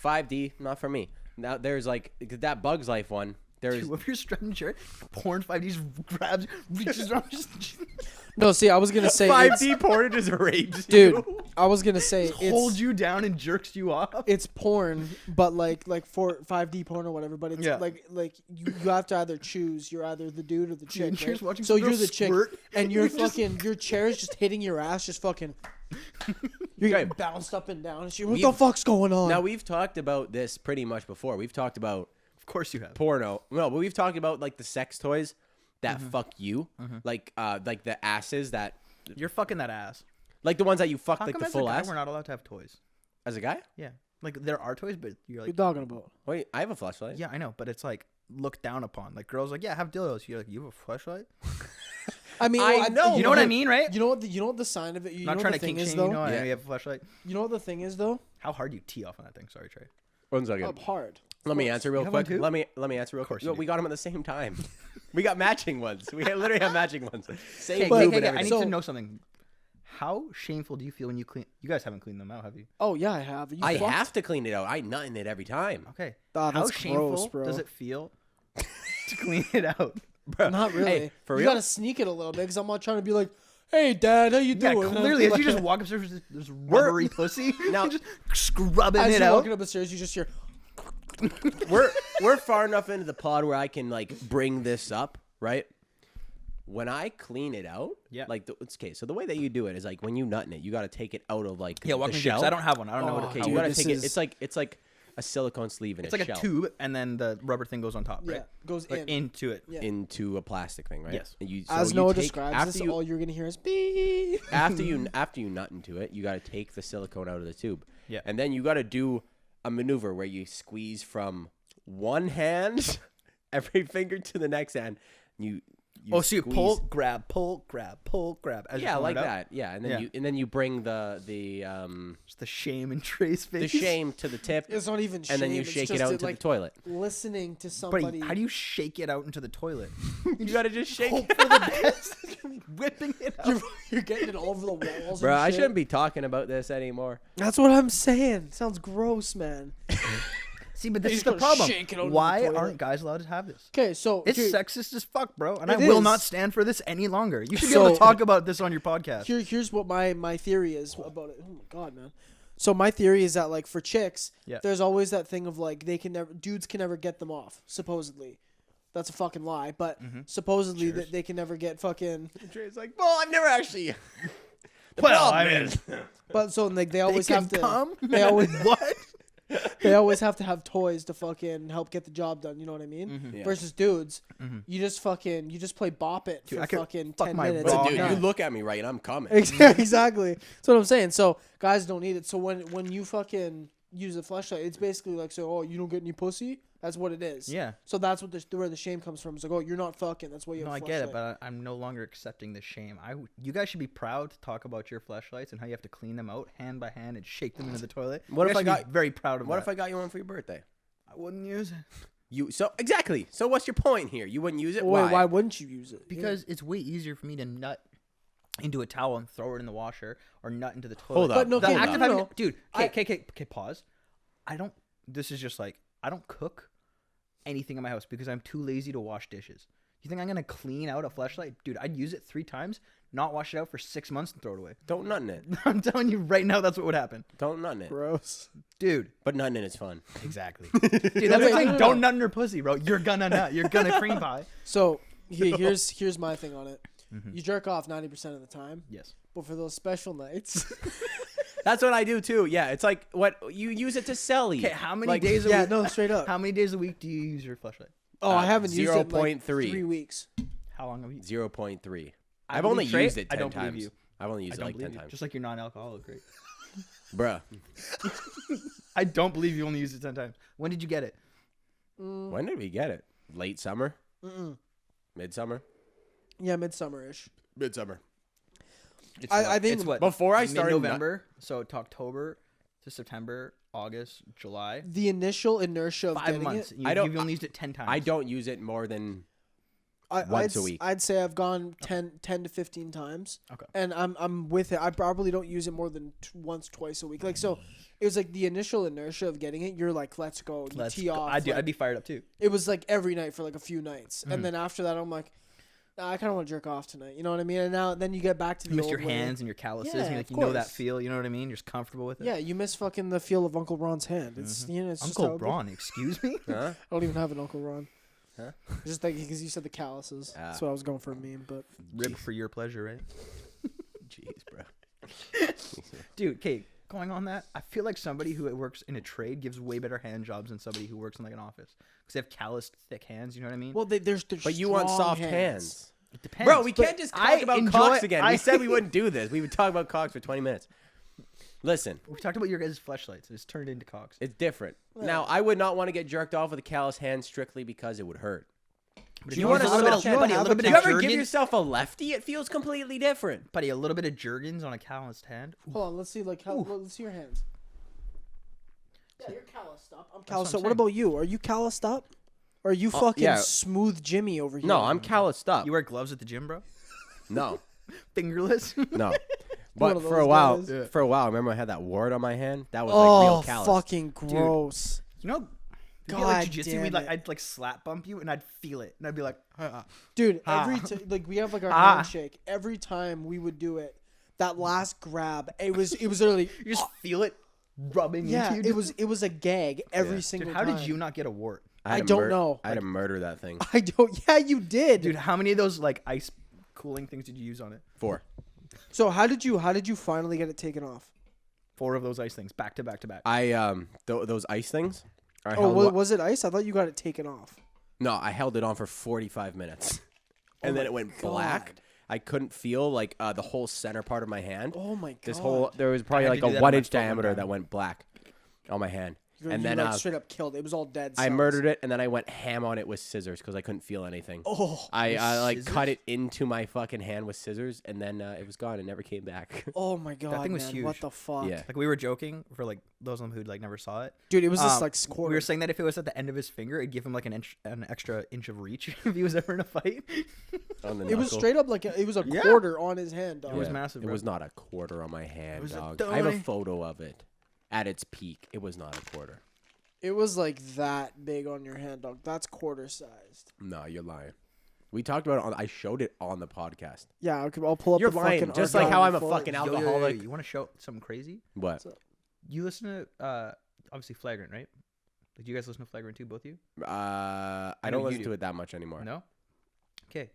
5D, not for me. Now there's like that Bugs Life one. There's Dude, if you're strapped in chair, porn 5D grabs, reaches around, just No, see, I was gonna say, it's- 5D porn just rapes dude. I was gonna say holds it's you down and jerks you off. it's porn, but like for 5D porn or whatever. But it's Yeah. like you have to either choose. You're either the dude or the chick. and you're Right? just watching So some girl you're the chick, squirt, and you're you're just- fucking your chair is just hitting your ass, just fucking. You're getting bounced up and down. And shit. What the We've- fuck's going on? Now we've talked about this pretty much before. We've talked about Of course you have. porno. No, but we've talked about like the sex toys that Mm-hmm. fuck you, like the asses that, You're fucking that ass. like the ones that you fuck How like come the as a full guy ass. we're not allowed to have toys? As a guy? Yeah. Like there are toys, but you're What like, you talking about? Wait, I have a flashlight. yeah, I know, but it's like looked down upon. Like girls like, yeah, have dildos. You're like, you have a flashlight? I mean, I well, know. You know what I mean, right? You know what the sign of it. You Not know trying what to the thing kink is shame you, though. know, I know Yeah. you have a flashlight. You know what the thing is though. How hard do you tee off on that thing? Sorry, Trey. One second. Up hard. Let me answer real You have one quick. too? Let me answer real course quick. you We do. got them at the same time. We got matching ones. We literally have matching ones. Same Okay, lube and I need everything. to know something. How shameful do you feel when you clean? You guys haven't cleaned them out, have you? Oh yeah, I have. You I fucked? have to clean it out. I nut in it every time. Okay. Ah, How that's shameful gross, bro. does it feel to clean it out? Bro, Not really. Hey, for you real? gotta sneak it a little bit because I'm not trying to be like, "Hey, Dad, how you Yeah, doing?" clearly, as you just walk upstairs with this rubbery pussy, Now- just scrubbing as it you're out. walking up the stairs, you just hear. we're far enough into the pod where I can like bring this up, right? When I clean it out, okay. So the way that you do it is like when you nut in it, you got to take it out of like walk the me shell. through, 'cause I don't have one. I don't know what it Okay, takes. you got to this take it. is- It's like a silicone sleeve in It's a like shell a tube, and then the rubber thing goes on top, right? Yeah, goes Like in. into it. Yeah. into a plastic thing, right? Yes. And you, As you Noah take- describes after this, you, all you're gonna hear is beep. after you nut into it, you got to take the silicone out of the tube. Yeah. And then you got to do a maneuver where you squeeze from one hand, every finger to the next hand. You Oh, so you squeeze- pull, grab, pull, grab, pull, grab. As you're Yeah, pulling like it up. that. Yeah, and then you bring the Just the shame in Trey's face. the shame to the tip, It's not even. and then you shame, shake it's it just out it, into like, the toilet. Listening to But somebody. how do you shake it out into the toilet? You gotta just shake Hope it. for the best. Whipping it out. You're getting it all over the walls. Bro, and I shit. shouldn't be talking about this anymore. That's what I'm saying. Sounds gross, man. See, but this You is just the gotta problem. shake it out into the Why toilet. aren't guys allowed to have this? Okay, so It's here- sexist as fuck, bro, and I It will is. not stand for this any longer. You should be able to So- talk about this on your podcast. here's what my theory is about it. Oh my god, man. So my theory is that like for chicks, Yeah. there's always that thing of like dudes can never get them off. Supposedly, that's a fucking lie. But supposedly that they can never get fucking. Trey's like, well, I've never actually. The Well, problem I mean- is, But so like they always They have can to. come? They always What? they always have to have toys to fucking help get the job done. You know what I mean? Mm-hmm. Yeah. Versus dudes, you just play bop it Dude, for I could fucking fuck 10 my minutes. raw and dude, you're you done. look at me right, and I'm coming. Exactly. That's what I'm saying. So guys don't need it. So when you fucking use a fleshlight, it's basically like, so you don't get any pussy. That's what it is. Yeah. So that's what where the shame comes from. It's like, oh, you're not fucking. That's why you No, have I a get it, fleshlight. but I'm no longer accepting the shame. You guys should be proud to talk about your fleshlights and how you have to clean them out hand by hand and shake them into the toilet. What You if guys I should be got- very proud of What that? if I got you one for your birthday? I wouldn't use it Exactly. So what's your point here? You wouldn't use it. Well, wait, why wouldn't you use it? because it's way easier for me to nut into a towel and throw it in the washer or nut into the toilet. Hold up. But no, The okay, act no, of no, having no. dude. I- Okay, pause. This is just like I don't cook anything in my house because I'm too lazy to wash dishes. You think I'm gonna clean out a fleshlight, dude? I'd use it 3 times, not wash it out for 6 months, and throw it away. Don't nut in it. I'm telling you right now, that's what would happen, Don't nut in it. Gross. dude. But nutting in is fun. Exactly, dude. That's the thing. no. Don't nut in your pussy, bro. You're gonna nut. You're gonna cream pie. So here's my thing on it. You jerk off 90% of the time, Yes. but for those special nights, That's what I do too. Yeah, it's like what you use it to sell. Okay, how many Like, days a yeah, week? no, straight up. How many days a week do you use your fleshlight? Oh, I haven't used it in, like 0.3. 3 weeks. How long have you? 0.3. I I've only believe Trey. used it I 10 don't believe times. you. I've only used I it don't like believe 10 you. times. Just like you're non-alcoholic, right? Bruh. I don't believe you only used it 10 times. When did you get it? When did we get it? Late summer? Midsummer? Yeah, midsummer-ish. Midsummer. It's I think it's what Before I started November, so it's October to September, August, July. the initial inertia of 5 getting months. it. You, I don't- You've only used it 10 times. I don't use it more than I'd once a week. I'd say I've gone 10 to 15 times. Okay. And I'm with it. I probably don't use it more than once, twice a week. Like, so it was like the initial inertia of getting it. You're like, let's go. You Let's tee go. off. I'd like, be fired up too. it was like every night for like a few nights. And then after that, I'm like, nah, I kind of want to jerk off tonight. You know what I mean? And then you get back to the You miss old your way. hands and your calluses. Yeah, and like, of you know that course. feel. You know what I mean? You're just comfortable with it. Yeah, you miss fucking the feel of Uncle Ron's hand. It's you know, it's just how Uncle it- Ron, excuse me? Huh? I don't even have an Uncle Ron. Huh? Just like because you said the calluses. Ah. That's what I was going for a meme, but Rib for your pleasure, right? Jeez, bro. Dude, okay, going on that, I feel like somebody who works in a trade gives way better hand jobs than somebody who works in like an office. Because they have calloused, thick hands, you know what I mean? well, there's But you want strong soft hands. It depends. Bro, we but can't just I talk about enjoy- cocks again. I- We said we wouldn't do this. We would talk about cocks for 20 minutes. Listen, We talked about your guys' fleshlights. It's turned into cocks. it's different. Now, I would not want to get jerked off with a callous hand strictly because it would hurt. But You want use a little bit of soft hand, buddy, a little bit Do of you ever give Jergens- yourself a lefty? It feels completely different. buddy, a little bit of Jergens on a calloused hand. Hold on, let's see. Like, let's see your hands. Yeah, you're calloused up. I'm what calloused I'm up. What about you? Are you calloused up? Or are you fucking yeah. smooth Jimmy over here? No, I'm calloused up. You wear gloves at the gym, bro? No, Fingerless? no. One But of for those a while, guys. Yeah. remember I had that wart on my hand? That was like real Oh, callous. fucking gross. You know, we get, God like jiu-jitsu, damn we'd like it. I'd like slap bump you and I'd feel it. And I'd be like, Dude, Ah. like we have like our Ah. handshake. Every time we would do it, that last grab, it was literally you just feel it. rubbing Yeah, into you. it was a gag every Yeah. single Dude, how time. did you not get a wart? I don't know. I had to murder that thing. I don't. Yeah, you did. Dude, how many of those like ice cooling things did you use on it? 4. So how did you finally get it taken off? 4 of those ice things, back to back to back. I those ice things. Was it ice? I thought you got it taken off. No, I held it on for 45 minutes, and then it went black. God. I couldn't feel like the whole center part of my hand. Oh my god. This whole there was probably had like to a do that on my 1-inch phone one diameter time. that went black on my hand. And you then like straight up killed it. It was all dead cells. I murdered it, and then I went ham on it with scissors because I couldn't feel anything. Oh. I like scissors? cut it into my fucking hand with scissors, and then it was gone. It never came back. Oh my god. thing was man, huge. What the fuck? Yeah. Like we were joking for like those of them who like never saw it. Dude, it was just like We squirt. were saying that if it was at the end of his finger, it'd give him like an extra inch of reach if he was ever in a fight. On the It was knuckle. straight up like it was a Yeah. quarter on his hand, dog. It was massive, It bro. was not a quarter on my hand, was a dog. I have a tiny- photo of it. At its peak, it was not a quarter. It was like that big on your hand, dog. That's quarter sized. No, you're lying. We talked about it on. I showed it on the podcast. Yeah, okay, I'll pull up You're the lying, fucking just like archive how I'm a before- fucking Yo, yo, yo, yo, alcoholic. you want to show something crazy? What? You listen to obviously Flagrant, right? Like, do you guys listen to Flagrant too, both of you? I know don't you listen do. to it that much anymore. No. Okay.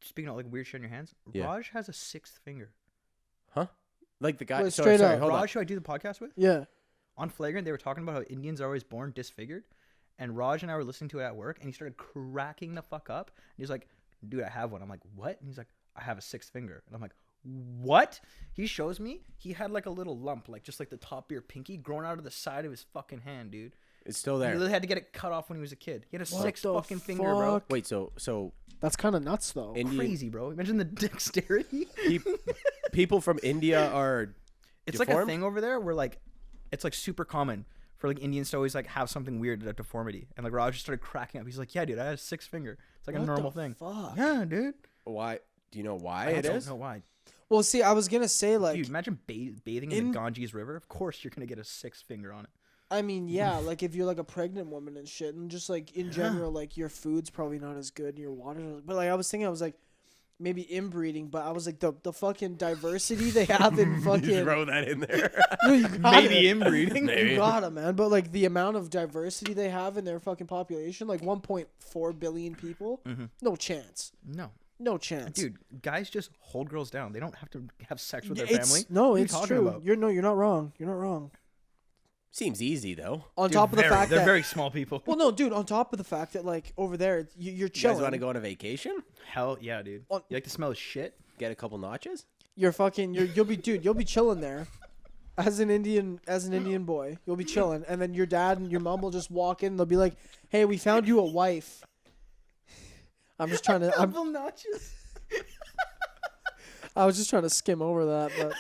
Speaking of like weird shit in your hands, Yeah. Raj has a 6th finger. Huh? Like the guy. Wait, sorry, straight up. hold on. Raj, who I do the podcast with, Yeah. on Flagrant, they were talking about how Indians are always born disfigured. And Raj and I were listening to it at work, and he started cracking the fuck up. And he's like, dude, I have one. I'm like, what? And he's like, I have a 6th finger. And I'm like, what? He shows me. He had like a little lump, like just like the top of your pinky, growing out of the side of his fucking hand, dude. It's still He there. literally had to get it cut off when he was a kid. He had a What 6th the fucking finger, bro. fuck? Wait, so That's kind of nuts, though. Indian Crazy, bro. Imagine the dexterity. people from India are. It's like a deformed? thing over there where like it's like super common for like Indians to always like have something weird, a deformity. And like Raj just started cracking up. He's like, yeah, dude, I had a 6th finger. It's like What a the normal thing. fuck? Yeah, dude. Why? Do you know why I it don't is? know why. Well, see, I was gonna say like, Dude, imagine bathing in the Ganges River. Of course, you're gonna get a 6th finger on it. I mean, yeah, like if you're like a pregnant woman and shit, and just like in general, like your food's probably not as good, and your water. But like I was thinking, I was like, maybe inbreeding, but I was like the fucking diversity they have in fucking. Throw that in there. No, you got it. inbreeding. You got it, man. But like the amount of diversity they have in their fucking population, like 1.4 billion people, no chance. No, No chance. dude, guys just hold girls down. They don't have to have sex with their It's- family. No, What are you it's talking true. about? You're not wrong. You're not wrong. Seems easy though. On Dude, top of the fact they're that very small people. well, no, dude. On top of the fact that like over there, you're You chilling. guys want to go on a vacation? Hell yeah, dude. On- You like to smell shit? Get a couple notches? You're fucking. You'll be chilling there, as an Indian boy. You'll be chilling, and then your dad and your mom will just walk in. They'll be like, "Hey, we found you a wife." I'm just trying to. Couple notches. I was just trying to skim over that, but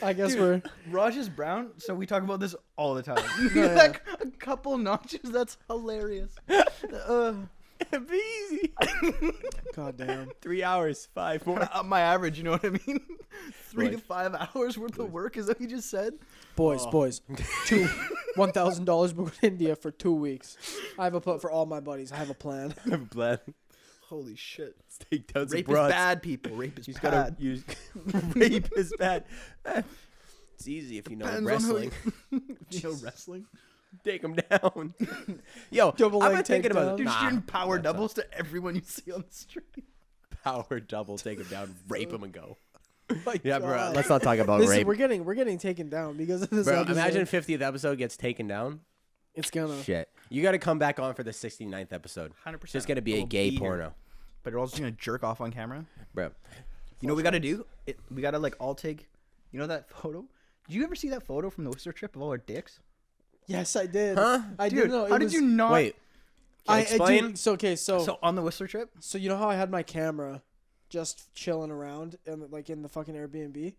I guess Dude, we're. Raj is brown, so we talk about this all the time. Yeah. Like a couple notches. That's hilarious. It'd be easy. God damn. 3 hours, 5 more. My average, you know what I mean? 3 to Boys. 5 hours worth of work is that what you just said? Boys, $1,000 booked in India for 2 weeks. I have a plan for all my buddies. I have a plan. I have a plan. Holy shit. Take down some Rape is broads. bad, people. Rape is He's bad. gotta use rape is bad. It's easy if you know Depends on who wrestling. You know wrestling? Take him down. Yo, Double I've leg been thinking about takedown. Dude, nah, you're doing power that's not- doubles to everyone you see on the street. Power double, take him down, rape him, and go. My Yeah, bro. God. Let's not talk about Listen, rape. we're getting taken down because of this Bro, episode. imagine 50th episode gets taken down. It's gonna. Shit. You got to come back on for the 69th episode. 100%. It's just going to be a We'll gay be here. porno. But you're also gonna jerk off on camera. Bro. You know what we gotta do? We gotta like all take. You know that photo? Did you ever see that photo from the Whistler trip of all our dicks? Yes, I did. Huh? I Dude, did know. how did you not? Wait. Explain. So okay, So on the Whistler trip, So you know how I had my camera just chilling around and like in the fucking Airbnb?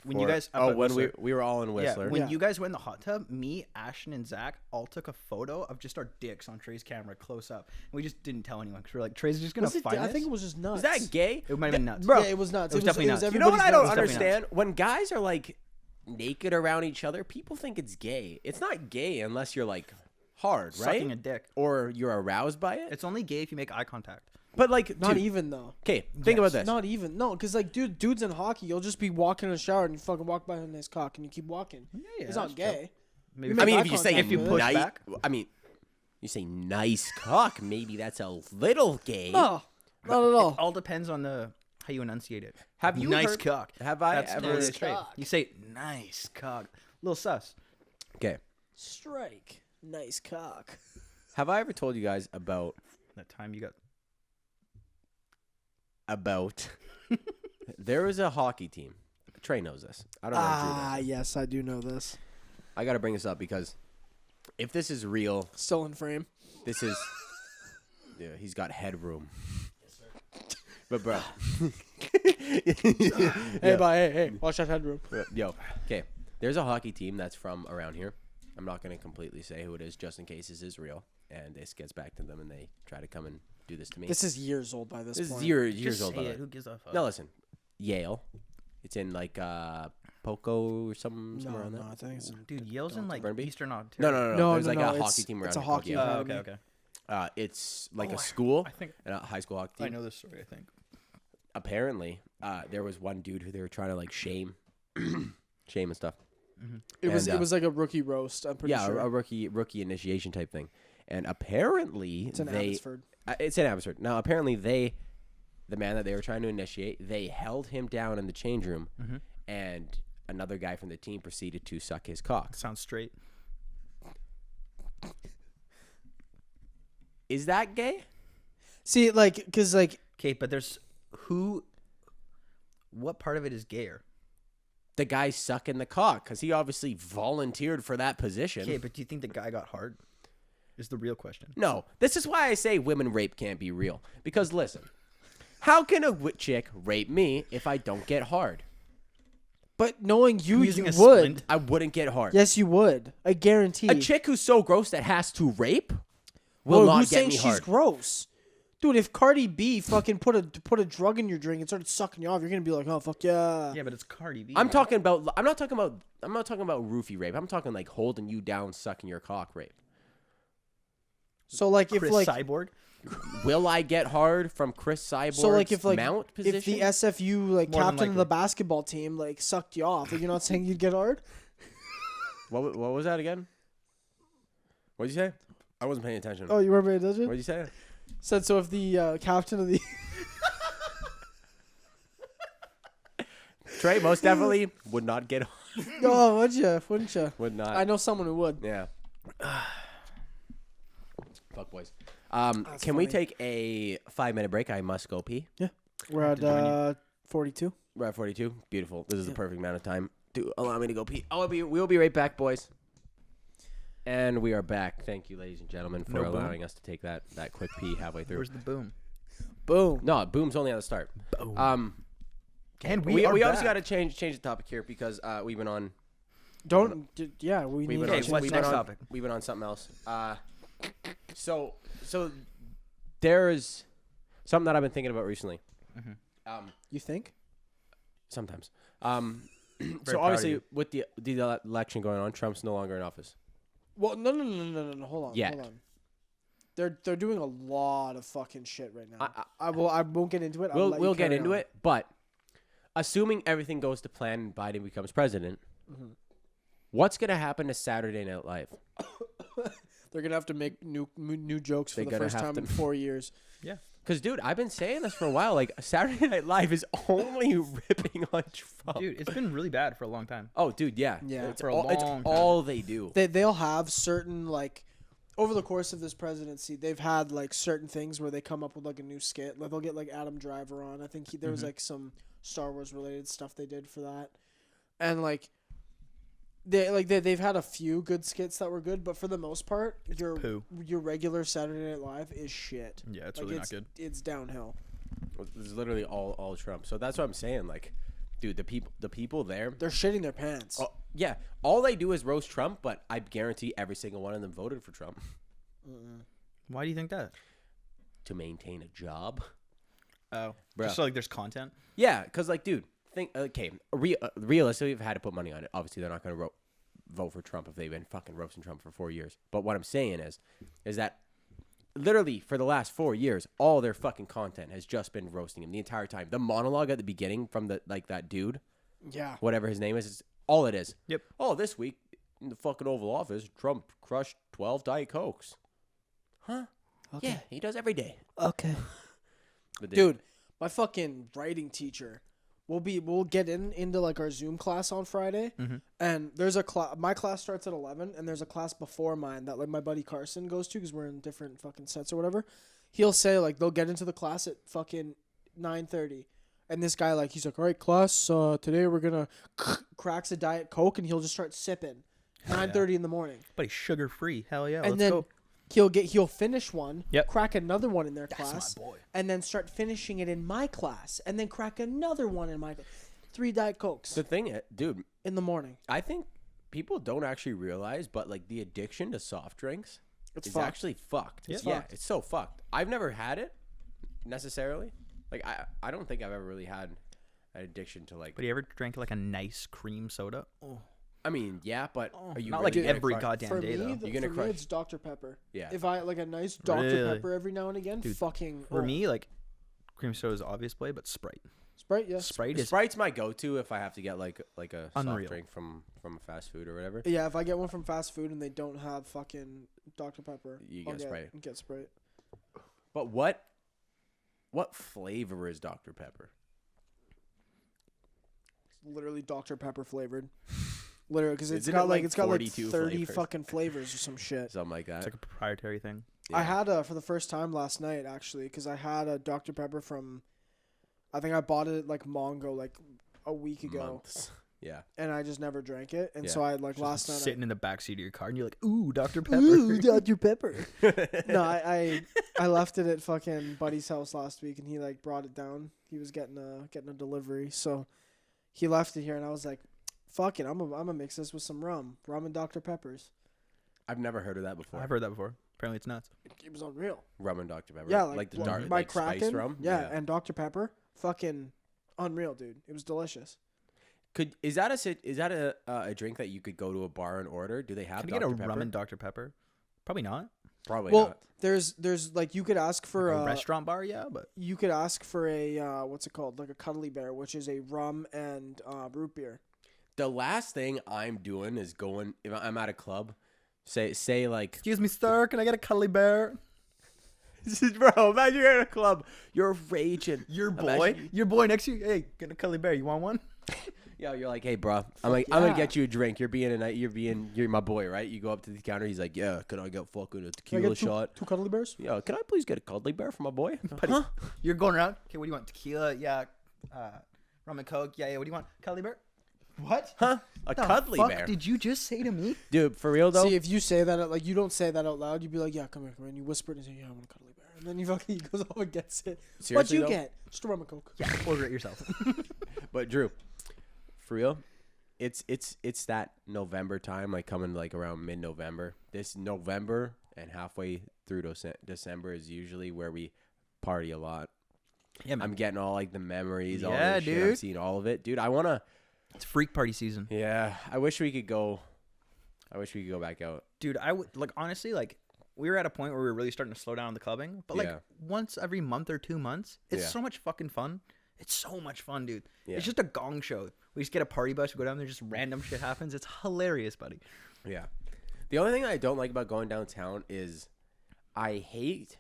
when you guys Oh, at when Whistler. we were all in Whistler. Yeah, when Yeah. you guys went in the hot tub, me, Ashton, and Zach all took a photo of just our dicks on Trey's camera close up. And we just didn't tell anyone because we were like, Trey's just gonna Was it, find I this. think it was just nuts. Is that gay? It might have been nuts. Bro, Yeah, it was nuts. it was definitely nuts. You know what I everybody's don't nuts. Definitely understand? When guys are like naked around each other, people think it's gay. It's not gay unless you're like hard, right? Sucking a dick. Or you're aroused by it. It's only gay if you make eye contact. But like, Not dude, even though. okay, think about this. Not even no, because like dudes in hockey, you'll just be walking in the shower and you fucking walk by his cock and you keep walking. Yeah, It's not gay. Maybe You I make mean, eye if you say contact if you with push it. nice, back. I mean, you say nice cock, maybe that's a little gay. No, not at all. all depends on the how you enunciate it. Have you nice heard- cock? Have I That's ever? totally Nice straight. cock. You say nice cock. Little sus. Okay. Strike, nice cock. Have I ever told you guys about That time you got. there was a hockey team. Trey knows this. I don't know. if Drew knows Ah, this. yes, I do know this. I got to bring this up because if this is real, Still in frame. this is. Yeah, he's got headroom. But bro, Hey, watch that headroom. yo, okay. There's a hockey team that's from around here. I'm not gonna completely say who it is, just in case this is real, and this gets back to them and they try to come and do this to me. This is years old by this This point. is years Just old. say By the it. way. Who gives a fuck? No, listen, Yale. It's in like Poco or somewhere No, around no, there. I think it's Dude, Yale's in like Burnby? Eastern No, Ontario. No, There's no, like no, a it's- hockey team around it's a here called hockey Yale. Oh, academy. okay, okay. It's like Oh, a school I think and a high school hockey team. I know this story. I think. Apparently, there was one dude who they were trying to like shame and stuff. It was And, it was like a rookie roast. I'm pretty Yeah, sure. a rookie initiation type thing. And apparently It's in they Abbotsford. it's in Abbotsford. Now apparently the man that they were trying to initiate, they held him down in the change room, and another guy from the team proceeded to suck his cock. Sounds straight. Is that gay? See, like, cause like Okay, but there's who. What part of it is gayer? The guy sucking the cock because he obviously volunteered for that position. Okay, but do you think the guy got hard? Is the real question. No, this is why I say women rape can't be real. Because listen, how can a chick rape me if I don't get hard? but knowing you, I'm you using a would. splint. I wouldn't get hard. Yes, you would. I guarantee. A chick who's so gross that has to rape will Bro, not who's get saying me she's hard. gross? Dude, if Cardi B fucking put a drug in your drink and started sucking you off, you're gonna be like, oh fuck yeah. Yeah, but it's Cardi B. I'm not talking about roofie rape. I'm talking like holding you down, sucking your cock rape. So like Chris if like Cyborg. Will I get hard from Chris Cyborg's so like if like mount position? if the SFU like More than captain of the likely. basketball team like sucked you off, like you're not saying you'd get hard? what was that again? What did you say? I wasn't paying attention. Oh, you weren't paying What attention? did you say? Said so if the captain of the Trey most definitely would not get hard. oh, wouldn't you? Would not. I know someone who would. Yeah. Fuck boys. That's Can we funny. take a 5-minute break? I must go pee. We're at to join you. 42. We're at 42. Beautiful. This is the Yeah. perfect amount of time to allow me to go pee. We'll be right back, boys. And we are back. Thank you, ladies and gentlemen, for No boom. allowing us to take that quick pee halfway through. Where's the boom? Boom. No, boom's only at the start. Boom. And we are obviously got back. to change the topic here because we've been on Yeah, we need been Okay, to what's we've next been on, topic? We've been on something else. So there's something that I've been thinking about recently. You think? Sometimes. proud So of obviously you. with the election going on, Trump's no longer in office. Well, no. Hold on. Yet. Hold on. They're doing a lot of fucking shit right now. I- I won't get into it. I'll let you We'll get carry into on. it, but assuming everything goes to plan and Biden becomes president, what's gonna happen to Saturday Night Live? They're gonna have to make new jokes for They're the gonna first have time to- in 4 years. Because dude, I've been saying this for a while. Like Saturday Night Live is only ripping on Trump. Dude, it's been really bad for a long time. Oh, dude, yeah, Yeah. It's For a all, it's long time. all they do. They'll have certain like over the course of this presidency, they've had like certain things where they come up with like a new skit. Like they'll get like Adam Driver on. I think there was like some Star Wars related stuff they did for that, and like they've had a few good skits that were good, but for the most part, poo. your regular Saturday Night Live is shit. Yeah, it's Like, really not good. It's downhill. It's literally all Trump. So that's what I'm saying. Like, dude, the people there. They're shitting their pants. Oh, yeah, all they do is roast Trump, but I guarantee every single one of them voted for Trump Why do you think that? to maintain a job. Oh, Bruh. just so like there's content. Yeah, because like, dude, realistically, if I had to put money on it, obviously they're not going to vote for Trump if they've been fucking roasting Trump for 4 years. But what I'm saying is that literally for the last 4 years, all their fucking content has just been roasting him the entire time. The monologue at the beginning from that dude, Yeah. whatever his name is all it is. Yep. Oh, this week in the fucking Oval Office, Trump crushed 12 Diet Cokes. Huh? Okay. Yeah, he does every day. Okay. But Dude, my fucking writing teacher, we'll get into like our Zoom class on Friday, and there's a class. My class starts at 11, and there's a class before mine that like my buddy Carson goes to because we're in different fucking sets or whatever. He'll say like they'll get into the class at fucking 9:30, and this guy like he's like, all right, class, today we're gonna cracks a Diet Coke, and he'll just start sipping 9:30 in the morning, But he's sugar free. Hell yeah. and Let's then go. he'll finish one, Yep. crack another one in their That's class, my boy. and then start finishing it in my class, and then crack another one in my 3 Diet Cokes the thing, dude, in the morning. I think people don't actually realize, but like the addiction to soft drinks It's is fucked. actually fucked. It's Yeah, fucked. it's so fucked. I've never had it necessarily. Like I don't think I've ever really had an addiction to like. But you ever drank like a nice cream soda? Oh. I mean, yeah, but are you Not like really gonna every crush- goddamn For day, me, though. You're gonna for crush. me, it's Dr. Pepper. Yeah. If I like a nice Dr. Really? Pepper every now and again, Dude, fucking For me, like, cream soda is obvious play, but Sprite. Sprite, yes. Sprite is Sprite's my go-to if I have to get like a Unreal. soft drink from fast food or whatever. Yeah, if I get one from fast food and they don't have fucking Dr. Pepper, You I'll get Sprite. Get Sprite. But what flavor is Dr. Pepper? It's literally Dr. Pepper flavored. Literally, because Isn't it like it's got like 42 30 flavors? fucking flavors or some shit. Something like that. it's like a proprietary thing. Yeah. I had for the first time last night actually, because I had a Dr. Pepper from, I think I bought it at like Mongo like a week ago, Months. Yeah. and I just never drank it, and Yeah. so I like last night. Sitting in the backseat of your car, and you're like, "Ooh, Dr. Pepper." Ooh, Dr. Pepper. No, I left it at fucking Buddy's house last week, and he like brought it down. He was getting a delivery, so he left it here, and I was like, "Fuck it, I'm gonna mix this with some rum and Dr. Peppers." I've never heard of that before. I've heard that before. Apparently, it's nuts. It was unreal. Rum and Dr. Pepper. Yeah, like the well, dark, by like spice Kraken, rum. yeah, and Dr. Pepper, fucking unreal, dude. It was delicious. Is that a drink that you could go to a bar and order? Do they have Can you Dr. get a Pepper? rum and Dr. Pepper? Probably not. Probably Well, not. there's like you could ask for A restaurant bar, yeah, but you could ask for a what's it called, like a Cuddly Bear, which is a rum and root beer. The last thing I'm doing is going if I'm at a club, say like excuse me, sir, can I get a cuddly bear? bro, imagine you're at a club, you're raging. Your Imagine- boy next to you. Hey, get a cuddly bear. You want one? Yeah, you're like, hey, bro, I'm gonna yeah. get you a drink. You're my boy, right? You go up to the counter. He's like, yeah, can I get fucking a Can I tequila get shot? two Cuddly Bears? Yeah, can I please get a cuddly bear for my boy? Buddy, you're going around. Okay, what do you want? Tequila? Yeah. Rum and Coke? Yeah. What do you want? Cuddly bear? What? Huh? A The cuddly fuck bear, did you just say to me? dude. For real though. See, if you say that, like, you don't say that out loud, you'd be like, yeah, come here. And you whisper it and say, yeah, I want a Cuddly Bear. And then he goes off and gets it. What'd Seriously, you though? get? Just a rum and Coke. Yeah, order it yourself. But Drew, for real, it's that November time, like coming like around mid-November. This November and halfway through December is usually where we party a lot. Yeah, man. I'm getting all like the memories, all Yeah, this shit. I'm dude. seeing all of it, dude. I wanna. It's freak party season. Yeah, I wish we could go. I wish we could go back out. Dude, I would like honestly like we were at a point where we were really starting to slow down the clubbing, but like Yeah. once every month or 2 months, it's Yeah. so much fucking fun. It's so much fun, dude. Yeah. It's just a gong show. We just get a party bus, we go down there, just random shit happens. It's hilarious, buddy. Yeah. The only thing I don't like about going downtown is I hate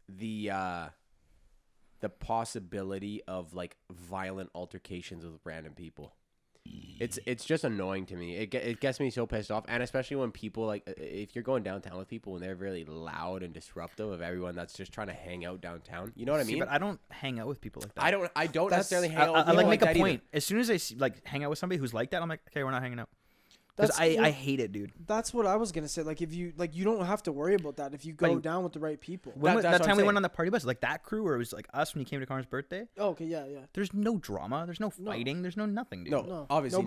the possibility of like violent altercations with random people. It's just annoying to me. It gets me so pissed off, and especially when people like if you're going downtown with people and they're really loud and disruptive of everyone that's just trying to hang out downtown. You know what I mean? See, but I don't hang out with people like that. I don't That's- necessarily hang I, out with I people like like make a that point. either. As soon as I see, like hang out with somebody who's like that, I'm like, okay, we're not hanging out. Because That's I hate it, dude. That's what I was gonna say. Like, if you you don't have to worry about that if you go Buddy, down with the right people. When That's that what I'm time we saying. went on the party bus, like that crew where it was like us when you came to Connor's birthday, Oh, okay, yeah. there's no drama, there's no fighting, there's no nothing, dude. No, No, obviously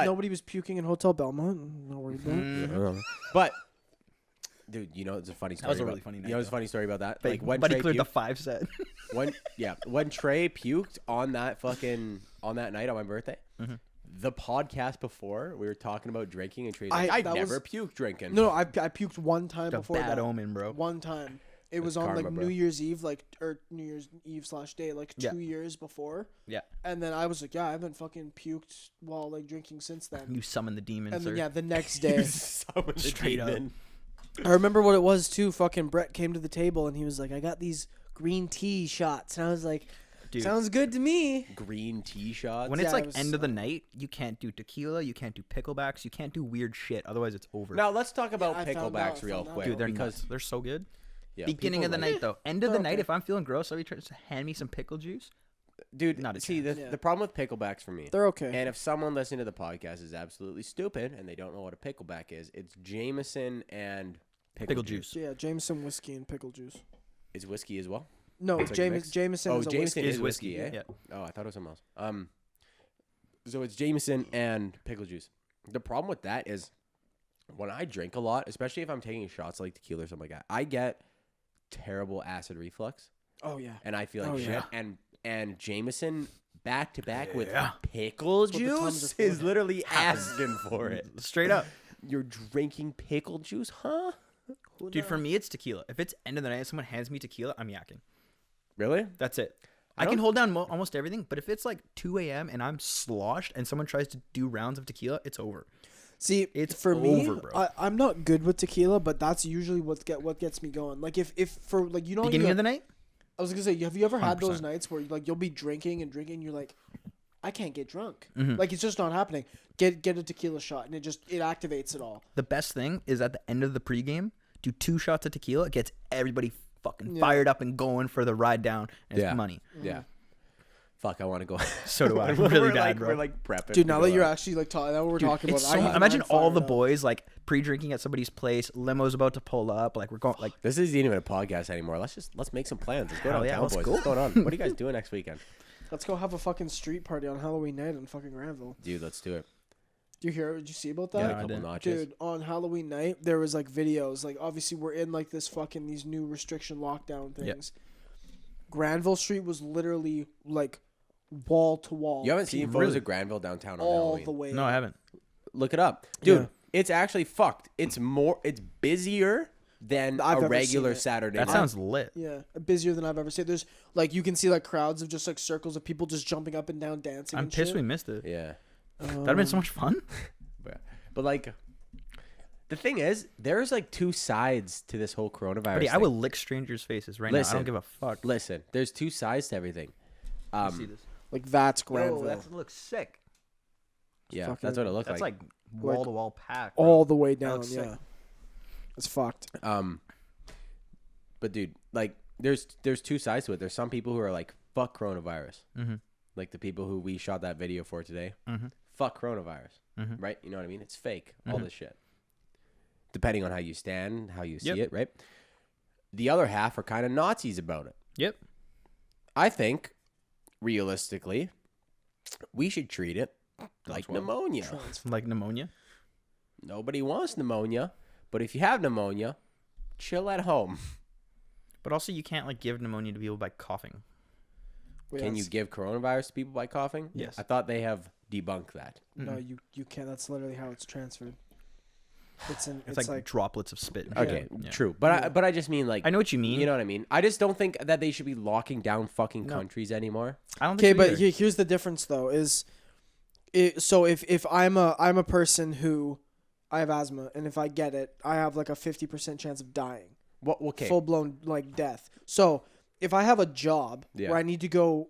nobody was puking in Hotel Belmont. Not worried about it. Mm. But dude, you know it's a funny story. was a about- really funny You night, know it's a though. funny story about that. But, Like when but he Trey cleared the puked, 5 set. when Trey puked on that night on my birthday, the podcast before, we were talking about drinking, and Trey's like, I- I that never was- puked drinking. No, I puked one time It's a before bad that. omen, bro. One time. It was That's on karma, like bro. New Year's Eve, or New Year's Eve / day, like Yeah. 2 years before. Yeah. And then I was like, yeah, I haven't fucking puked while like drinking since then. You summon the demon, And sir. then yeah, the next day, Straight up. I remember what it was too. Fucking Brett came to the table and he was like, I got these green tea shots, and I was like, Dude. sounds good to me. Green tea shots. When Yeah, it's it like was end of the night, you can't do tequila, you can't do picklebacks, you can't do weird shit. Otherwise, it's over. Now let's talk about I found picklebacks out, real found out. quick. Dude, they're because nuts. They're so good. yeah, Beginning people of the like- night, though. End of the They're night, okay. if I'm feeling gross, somebody tries to hand me some pickle juice. dude. Not a See, chance. Yeah. the problem with picklebacks for me, They're okay. and if someone listening to the podcast is absolutely stupid and they don't know what a pickleback is, it's Jameson and Pickle juice. Yeah, Jameson whiskey and pickle juice. Is whiskey as well? No, It's like a mix? Jameson Oh, is a Jameson whiskey. is whiskey, eh? Yeah. Oh, I thought it was something else. So it's Jameson and pickle juice. The problem with that is when I drink a lot, especially if I'm taking shots like tequila or something like that, I get terrible acid reflux, Oh yeah. and I feel like Oh, shit. yeah. And Jameson back to back with Yeah. pickle what the Tums juice are is for. literally asking for it. Straight up. You're drinking pickle juice, huh? Who Dude, for knows? me, it's tequila. If it's end of the night and someone hands me tequila, I'm yakking. Really? That's it. I I can don't- hold down almost everything, but if it's like 2 a.m. and I'm sloshed and someone tries to do rounds of tequila, it's over. See, It's for me, over, bro. I'm not good with tequila, but that's usually what gets me going. Like if for like Beginning of the night? I was gonna say, have you ever had those 100%. nights where like you'll be drinking and drinking, and you're like, I can't get drunk. Mhm. Like it's just not happening. Get a tequila shot, and it activates it all. The best thing is at the end of the pregame, do 2 shots of tequila. It gets everybody fucking Yeah. fired up and going for the ride down. And Yeah. it's money. Yeah. Fuck, I want to go. So do I. We're Really like, bad, bro. We're like prepping. Dude, to now go that you're out. actually like talking, now we're Dude, talking about it's it, so, imagine all the fired up. boys like pre-drinking at somebody's place, limos about to pull up, like we're going like This isn't even a podcast anymore. Let's make some plans. Let's go Hell yeah, downtown, let's boys. go. What's going on? What are you guys doing next weekend? Let's go have a fucking street party on Halloween night in fucking Granville. Dude, let's do it. Did you see about Get that? a I couple didn't. notches. Dude, on Halloween night, there was like videos. Like, obviously, we're in like this fucking these new restriction lockdown Yeah. things. Granville Street was literally like wall to wall. You haven't seen people photos of Granville downtown on all Halloween? the way. no, I haven't. Look it up, dude. Yeah. It's actually fucked. It's busier than I've a ever regular seen it. Saturday. That night. sounds lit. Yeah, busier than I've ever seen. There's like you can see like crowds of just like circles of people just jumping up and down dancing. I'm and pissed shit. we missed it. Yeah, That'd have been so much fun. but like, the thing is, there's like two sides to this whole coronavirus. Buddy, I thing. will lick strangers' faces right now. I Listen. don't give a fuck. Listen. There's two sides to everything. See this? Like that's Yo, Granville. that looks sick. Yeah, fucking- that's what it looked That's like. like wall to wall pack. all the way down. looks sick. Yeah, it's fucked. But dude, like, there's two sides to it. There's some people who are like, fuck coronavirus. Mm-hmm. Like the people who we shot that video for today. Mm-hmm. Fuck coronavirus. Mhm. Right? You know what I mean? It's fake. All Mhm. this shit. Depending on how you stand, how you see Yep. it, right? The other half are kind of Nazis about it. Yep. I think, realistically, we should treat it like well. pneumonia. Like pneumonia. Nobody wants pneumonia, but if you have pneumonia, chill at home. But also, you can't like give pneumonia to people by coughing. Wait, Can you that's- give coronavirus to people by coughing? Yes. I thought they have debunked that. No, Mhm. you can't. That's literally how it's transferred. It's like droplets of spit. and Okay, shit. Yeah. true. But Yeah. I just mean like I know what you mean. you know what I mean? I just don't think that they should be locking down fucking No. countries anymore. I don't Okay, think so but either. here's the difference though. So if I'm a person who I have asthma, and if I get it, I have like a 50% chance of dying, What okay. full blown like death. So if I have a job Yeah. where I need to go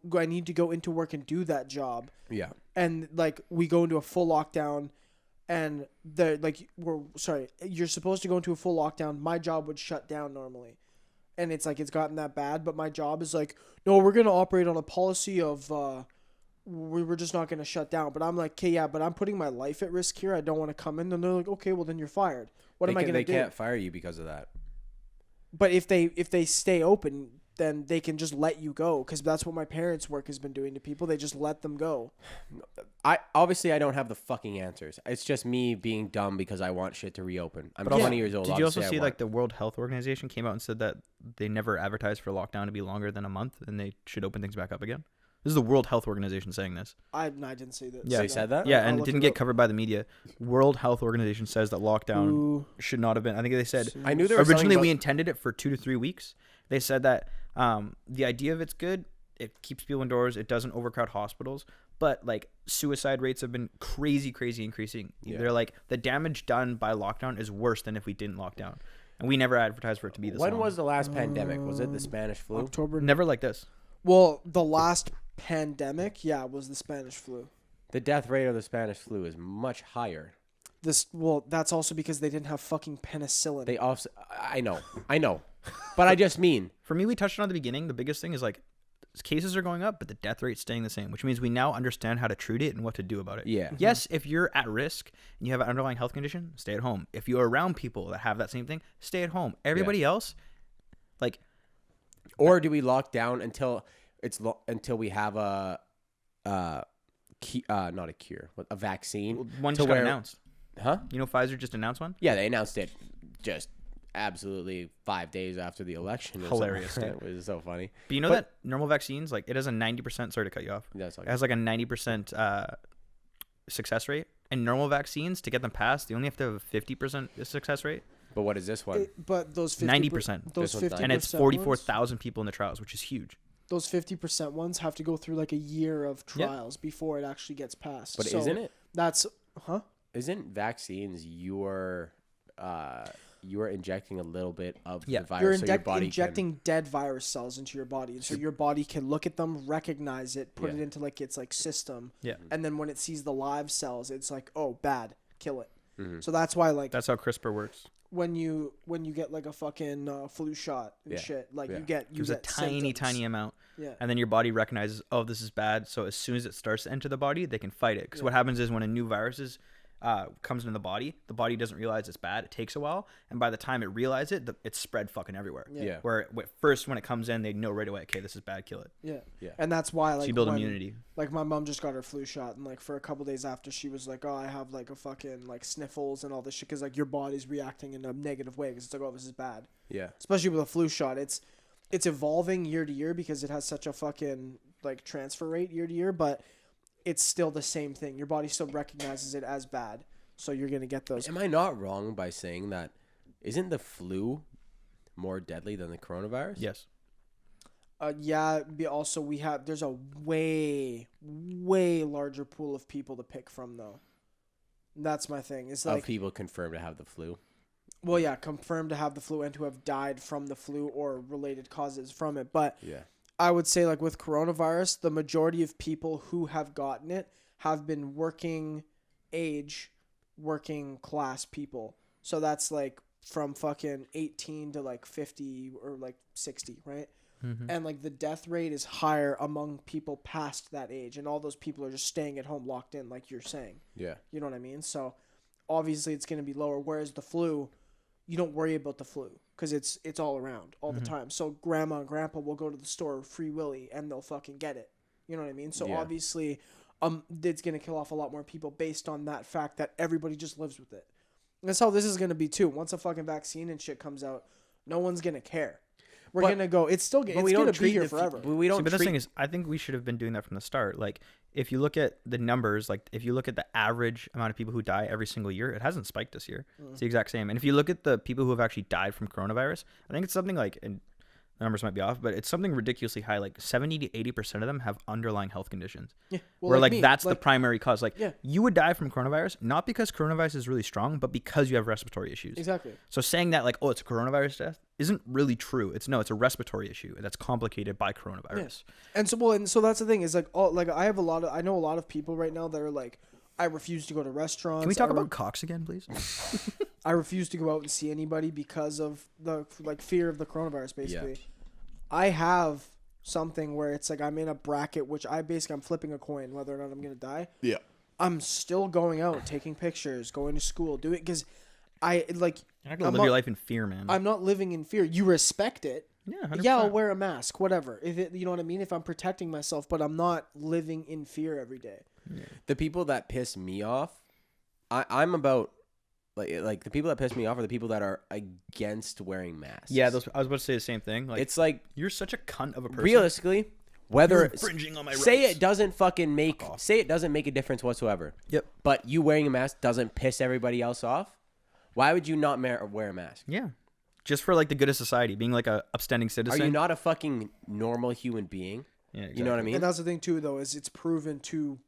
into work and do that job, Yeah. and like we go into a full lockdown, and you're supposed to go into a full lockdown. My job would shut down normally, and it's like it's gotten that bad. But my job is like, no, we're gonna operate on a policy of we're just not gonna shut down. But I'm like, okay, yeah, but I'm putting my life at risk here. I don't want to come in. And they're like, okay, well then you're fired. What am I gonna They do? can't fire you because of that. But if they stay open, then they can just let you go, because that's what my parents' work has been doing to people. They just let them go. I don't have the fucking answers. It's just me being dumb because I want shit to reopen. I'm But also, 20 years old. Did you also obviously I see like want- the World Health Organization came out and said that they never advertised for lockdown to be longer than a month, and they should open things back up again? This is the World Health Organization saying this. I didn't say that. Yeah. They said that? Yeah, I'll and it look didn't it get up. covered by the media. World Health Organization says that lockdown Ooh. should not have been. I think they said I knew there was originally something we about- intended it for 2 to 3 weeks. They said that the idea of it's good. It keeps people indoors. It doesn't overcrowd hospitals. But like suicide rates have been crazy increasing. Yeah. They're like the damage done by lockdown is worse than if we didn't lock down. And we never advertised for it to be this When long. was the last pandemic? Was it the Spanish flu? October. Never like this. Well, the last pandemic, yeah, was the Spanish flu. The death rate of the Spanish flu is much higher. That's also because they didn't have fucking penicillin. They also, I know, but I just mean For me, we touched on at the beginning. The biggest thing is like cases are going up, but the death rate's staying the same, which means we now understand how to treat it and what to do about it. Yeah. Yes, if you're at risk and you have an underlying health condition, stay at home. If you're around people that have that same thing, stay at home. Everybody else, like, or do we lock down until until we have not a cure, but a vaccine? one to just got where- announced. Huh? You know, Pfizer just announced one. Yeah, they announced it just absolutely 5 days after the election. or something. Hilarious, dude. It was so funny. But you know But- that normal vaccines, like, it has a 90%. Sorry to cut you off. That's okay. It has like a 90% success rate. And normal vaccines, to get them passed, they only have to have a 50% success rate. But what is this one? But those 90%. Those This one's 50%. And it's 44,000 people in the trials, which is huge. Those 50% ones have to go through like a year of Yeah. trials before it actually gets passed. But So isn't it? That's Isn't vaccines you're injecting a little bit of Yeah. the virus You're so your body injecting dead virus cells into your body, and so your body can look at them, recognize it, put Yeah. it into like its like system, Yeah. and then when it sees the live cells, it's like, oh, bad, kill it. Mhm. So that's why like That's how CRISPR works. when you get like a fucking flu shot and Yeah. shit, like Yeah. you get There's a tiny, symptoms. tiny amount. Yeah. And then your body recognizes, oh, this is bad. So as soon as it starts to enter the body, they can fight it. Because what happens is when a new virus comes into the body doesn't realize it's bad. It takes a while. And by the time it realizes it, it's spread fucking everywhere. Yeah. Where first, when it comes in, they know right away, okay, this is bad, kill it. Yeah. Yeah. And that's why like So you build when- immunity. Like my mom just got her flu shot, and like for a couple days after, she was like, "Oh, I have like a fucking like sniffles and all this shit," because like your body's reacting in a negative way, because it's like, "Oh, this is bad." Yeah. Especially with a flu shot, it's evolving year to year because it has such a fucking like transfer rate year to year, but it's still the same thing. Your body still recognizes it as bad, so you're gonna get those. Am I not wrong by saying that isn't the flu more deadly than the coronavirus? Yes. Yeah. Also, there's a way larger pool of people to pick from though. That's my thing. It's Of like people confirmed to have the flu. Well, yeah, confirmed to have the flu and to have died from the flu or related causes from it. But Yeah. I would say, like with coronavirus, the majority of people who have gotten it have been working class people. So that's like from fucking 18 to like 50 or like 60, right? Mm-hmm. And like the death rate is higher among people past that age. And all those people are just staying at home locked in, like you're saying. Yeah. You know what I mean? So obviously it's going to be lower. Whereas the flu, you don't worry about the flu because it's all around all the time. So grandma and grandpa will go to the store free willy and they'll fucking get it. You know what I mean? So Yeah. obviously it's going to kill off a lot more people based on that fact that everybody just lives with it. And that's how this is going to be too. Once a fucking vaccine and shit comes out, no one's going to care. We're But- going to go. It's still it's But we going don't to be treat here the forever. we don't See, but the treat thing is, I think we should have been doing that from the start. Like, if you look at the numbers, like if you look at the average amount of people who die every single year, it hasn't spiked this year. It's the exact same. And if you look at the people who have actually died from coronavirus, I think it's something like, and the numbers might be off, but it's something ridiculously high. Like 70 to 80% of them have underlying health conditions. Yeah. Well, where like me, that's the like- primary cause. Like Yeah. you would die from coronavirus, not because coronavirus is really strong, but because you have respiratory issues. Exactly. So saying that like, oh, it's a coronavirus death isn't really true. It's a respiratory issue that's complicated by coronavirus. And so that's the thing is like I know a lot of people right now that are like, I refuse to go to restaurants. Can we talk I about cocks again, please? I refuse to go out and see anybody because of the like fear of the coronavirus. Basically, I have something where it's like I'm in a bracket which I'm flipping a coin whether or not I'm gonna die. Yeah. I'm still going out, taking pictures, going to school, doing because I like. You're not gonna I'm live not- your life in fear, man. I'm not living in fear. You respect it. Yeah, 100%. Yeah, I'll wear a mask, whatever. If it, you know what I mean. If I'm protecting myself, but I'm not living in fear every day. The people that piss me off, I'm about like the people that piss me off are the people that are against wearing masks. Yeah, I was about to say the same thing. Like, It's like you're such a cunt of a person. realistically, Whether infringing on my say rights. it doesn't fucking make say it doesn't make a difference whatsoever. Yep. But you wearing a mask doesn't piss everybody else off. Why would you not wear a mask? Yeah. Just for like the good of society, being like a upstanding citizen. Are you not a fucking normal human being? Yeah, exactly. You know what I mean? And that's the thing too, though, is it's proven to.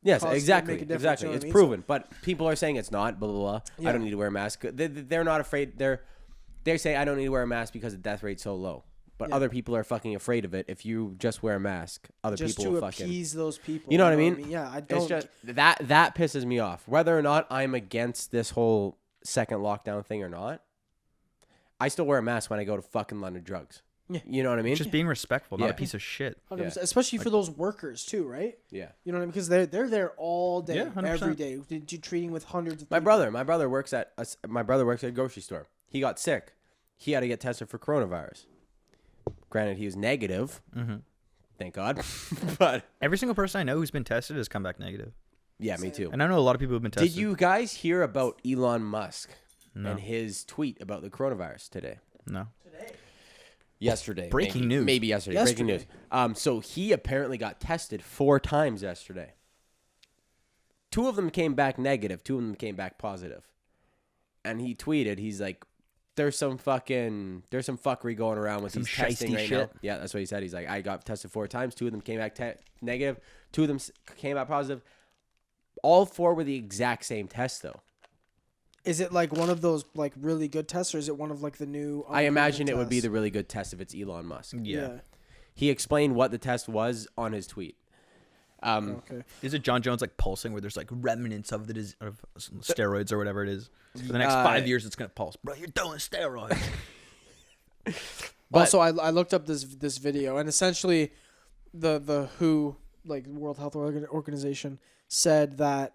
Yes, cause- exactly. make a difference, Exactly. you know what It's I mean? proven, but people are saying it's not. Blah blah blah. Yeah. I don't need to wear a mask. They're not afraid. They say I don't need to wear a mask because the death rate's so low. But Yeah. other people are fucking afraid of it. If you just wear a mask, other Just people to will fucking. appease those people. You know what I mean? Yeah, I don't. It's just that pisses me off. Whether or not I'm against this whole second lockdown thing or not, I still wear a mask when I go to fucking London Drugs. Yeah. You know what I mean? Just being respectful, not Yeah. a piece of shit. 100%, Yeah. especially for those workers too, right? Yeah. You know what I mean? Because they're there all day, Yeah, 100%. every day, treating with hundreds of My people. brother works at a grocery store. He got sick. He had to get tested for coronavirus. Granted, he was negative. Mm-hmm. Thank God. But Every single person I know who's been tested has come back negative. yeah, me too. And I know a lot of people who've been tested. Did you guys hear about Elon Musk No. and his tweet about the coronavirus today? No. Yesterday. Breaking maybe. news. Maybe yesterday. Breaking news. So he apparently got tested 4 times yesterday. 2 of them came back negative. 2 of them came back positive. And he tweeted, he's like, there's some fuckery going around with Some these testing shiesty right shit. now. Yeah, that's what he said. He's like, I got tested 4 times. 2 of them came back negative. 2 of them came back positive. All 4 were the exact same test, though. Is it like one of those like really good tests, or is it one of like the new? I imagine it would be tests? the really good test if it's Elon Musk. Yeah. He explained what the test was on his tweet. Okay. Is it John Jones like pulsing where there's like remnants of of steroids or whatever it is? For the next 5 years, it's gonna pulse. Bro, you're doing steroids. But- Also, I looked up this video, and essentially, the WHO, like World Health Organization, said that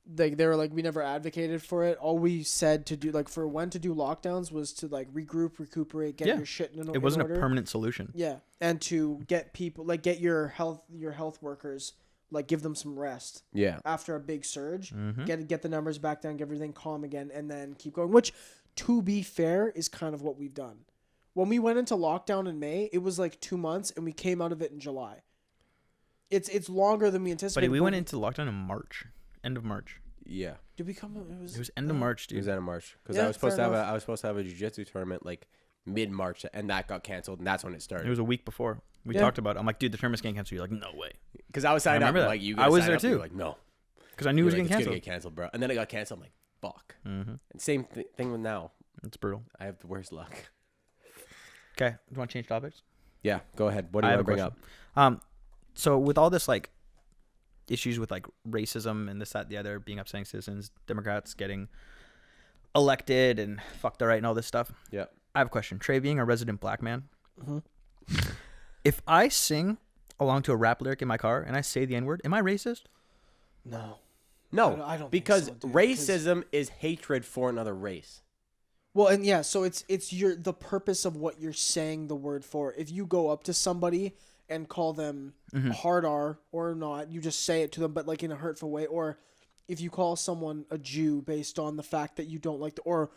they were like, we never advocated for it. All we said to do, like, for when to do lockdowns was to like regroup, recuperate, get Yeah. your shit in It wasn't order. a permanent solution. Yeah, and to get people, like, get your health workers, like, give them some rest Yeah. after a big surge. Mm-hmm. Get the numbers back down, get everything calm again, and then keep going. Which, to be fair, is kind of what we've done. When we went into lockdown in May, it was like 2 months, and we came out of it in July. It's longer than we anticipated. But we went into lockdown in March, end of March. Yeah. Did we come? It was End of March, It was dude. out of March because Yeah, I was supposed to fair have enough. I was supposed to have a jiu-jitsu tournament like mid-March, and that got canceled, and that's when it It started. was a week before. We Yeah. talked about it. I'm like, dude, the tournament's getting canceled. You're like, no way. Because I was signed I up, remember that. like you. I was signed there up, you were too. Like no, Because I knew it was You were getting like, it's canceled. gonna get canceled, bro. And then it got canceled. I'm like, fuck. Mm-hmm. And same thing with now. It's brutal. I have the worst luck. Okay, do you want to change topics? Yeah, go ahead. What do I you have want a to bring question. up? So with all this like issues with like racism and this, that, the other, being upstanding citizens, Democrats getting elected and fuck the right and all this stuff. Yeah. I have a question. Trey, being a resident black man, Mhm. if I sing along to a rap lyric in my car and I say the N-word, am I racist? no. No, I don't think because so, dude, 'cause- racism is hatred for another race. Well, and yeah, so it's the purpose of what you're saying the word for. If you go up to somebody and call them hard R or not, you just say it to them, but like in a hurtful way. Or if you call someone a Jew based on the fact that you don't like or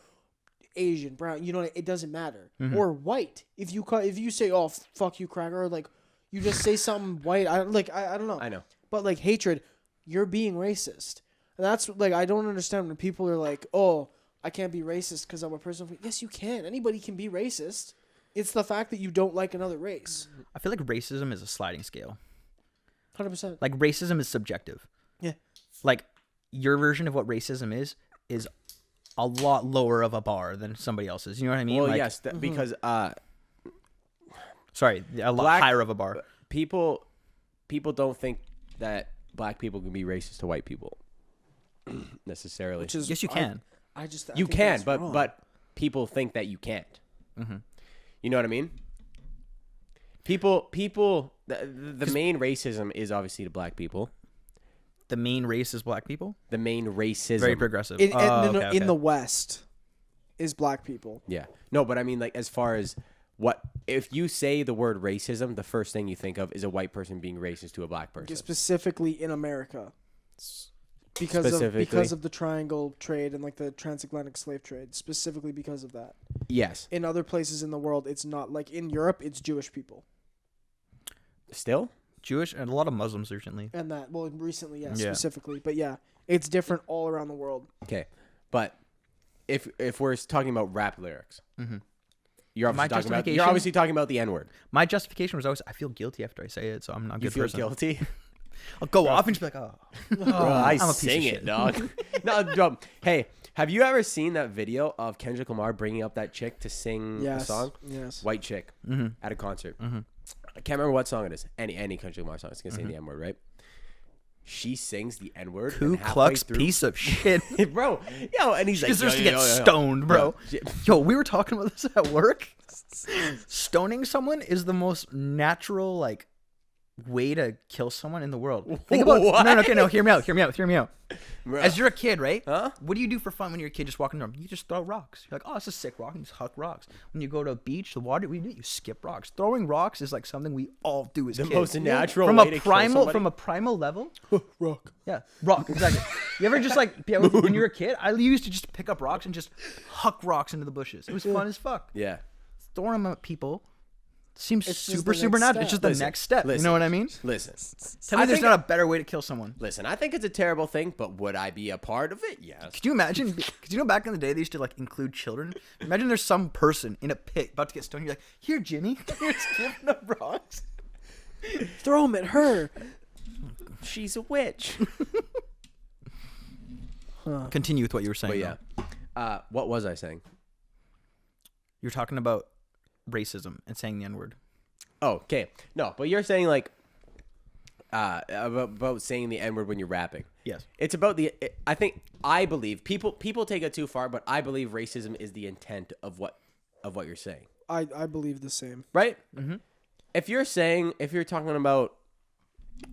Asian, brown, you know, it doesn't matter. Or white. If you say, oh, fuck you, cracker, or like you just say something white, I don't know. I know. But like hatred, you're being racist. And that's like, I don't understand when people are like, oh, I can't be racist because I'm a person. Yes, you can. Anybody can be racist. It's the fact that you don't like another race. I feel like racism is a sliding scale. 100%. Like racism is subjective. Yeah. Like your version of what racism is a lot lower of a bar than somebody else's. You know what I mean? Well, like, yes, because Sorry, a lot Black- higher of a bar. people don't think that black people can be racist to white people necessarily. Which is, Yes, you can. I just I You think can, that's but wrong. but people think that you can't. Mm-hmm. You know what I mean? People. The main racism is obviously to black people. The main race is black people. The main racism. Very progressive. in, Oh, no, okay, in okay. the West is black people. Yeah. No, but I mean, like, as far as what if you say the word racism, the first thing you think of is a white person being racist to a black person. Specifically in America. Because Specifically. of the triangle trade and like the transatlantic slave trade, specifically because of that. Yes. In other places in the world, it's not like in Europe, it's Jewish people. Still? Jewish and a lot of Muslims recently. And that, well, recently, Yeah. specifically. But yeah, it's different all around the world. Okay. But if we're talking about rap lyrics, you're obviously talking about the N-word. My justification was always, I feel guilty after I say it, so I'm not a You good feel person. guilty? I'll go off and just be like, oh. Bro, I I'm a piece sing of it, shit. dog. No, hey, have you ever seen that video of Kendrick Lamar bringing up that chick to sing a song? Yes. White chick at a concert. I can't remember what song it is. Any Kendrick Lamar song. It's gonna say the N-word, right? She sings the N-word. Ku Klux piece of shit. Bro, and he's like, deserves to get stoned, bro. Yo, we were talking about this at work. Stoning someone is the most natural, like, way to kill someone in the world. Think about no, hear me out. Bro. As you're a kid, right? Huh? What do you do for fun when you're a kid just walking around? You just throw rocks. You're like, oh, it's a sick rock. And you just huck rocks. When you go to a beach, the water, what do? You skip rocks. Throwing rocks is like something we all do as The kids. most natural from way a to primal kill somebody. from a primal level. Rock. Yeah, rock, exactly. You ever just like when you were a kid? I used to just pick up rocks and just huck rocks into the bushes. It was fun as fuck. Yeah. Throwing them at people seems It's just super the next natural. step. It's just the Listen, next step. You listen. know what I mean? Listen. Tell me I there's think- not a better way to kill someone. Listen, I think it's a terrible thing, but would I be a part of it? Yes. Could you imagine? Because you know, back in the day, they used to like include children. Imagine there's some person in a pit about to get stoned. You're like, here, Jimmy. You're just giving up rocks. Throw them at her. She's a witch. Continue with what you were saying. But yeah. What was I saying? You're talking about racism and saying the N-word. Oh, okay. No, but you're saying like about saying the N-word when you're rapping. Yes. It's about I believe people take it too far, but I believe racism is the intent of what you're saying. I believe the same. Right? Mm-hmm. If you're talking about,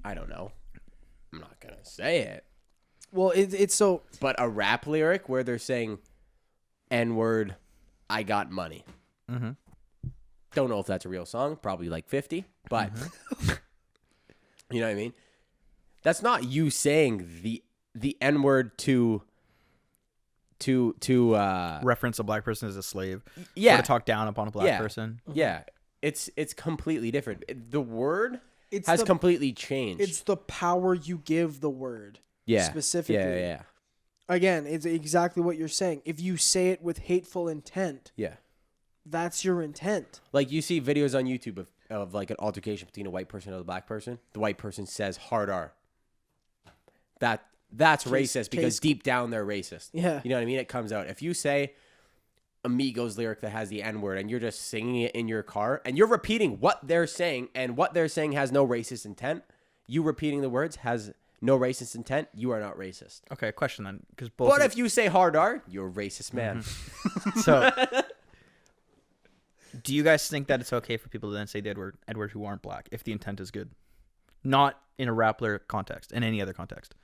I don't know, I'm not gonna say it. Well, it's so. But a rap lyric where they're saying N-word, I got money. Mm-hmm. Don't know if that's a real song. Probably like 50. But you know what I mean? That's not you saying the N-word to Reference a black person as a slave. Yeah. Or to talk down upon a black person. Yeah. It's completely different. The word It's has the- completely changed. It's the power you give the word. yeah. specifically. Yeah. Again, it's exactly what you're saying. If you say it with hateful intent, Yeah. that's your intent. Like you see videos on YouTube of like an altercation between a white person and a black person. The white person says hard R. That's racist because deep down they're racist. Yeah. You know what I mean? It comes out. If you say Amigos lyric that has the N-word and you're just singing it in your car and you're repeating what they're saying and what they're saying has no racist intent, you repeating the words has no racist intent, you are not racist. Okay, question then. Because both. But if you say hard R, you're a racist man. So, do you guys think that it's okay for people to then say the Edward who aren't black if the intent is good? Not in a rap lyric context, in any other context.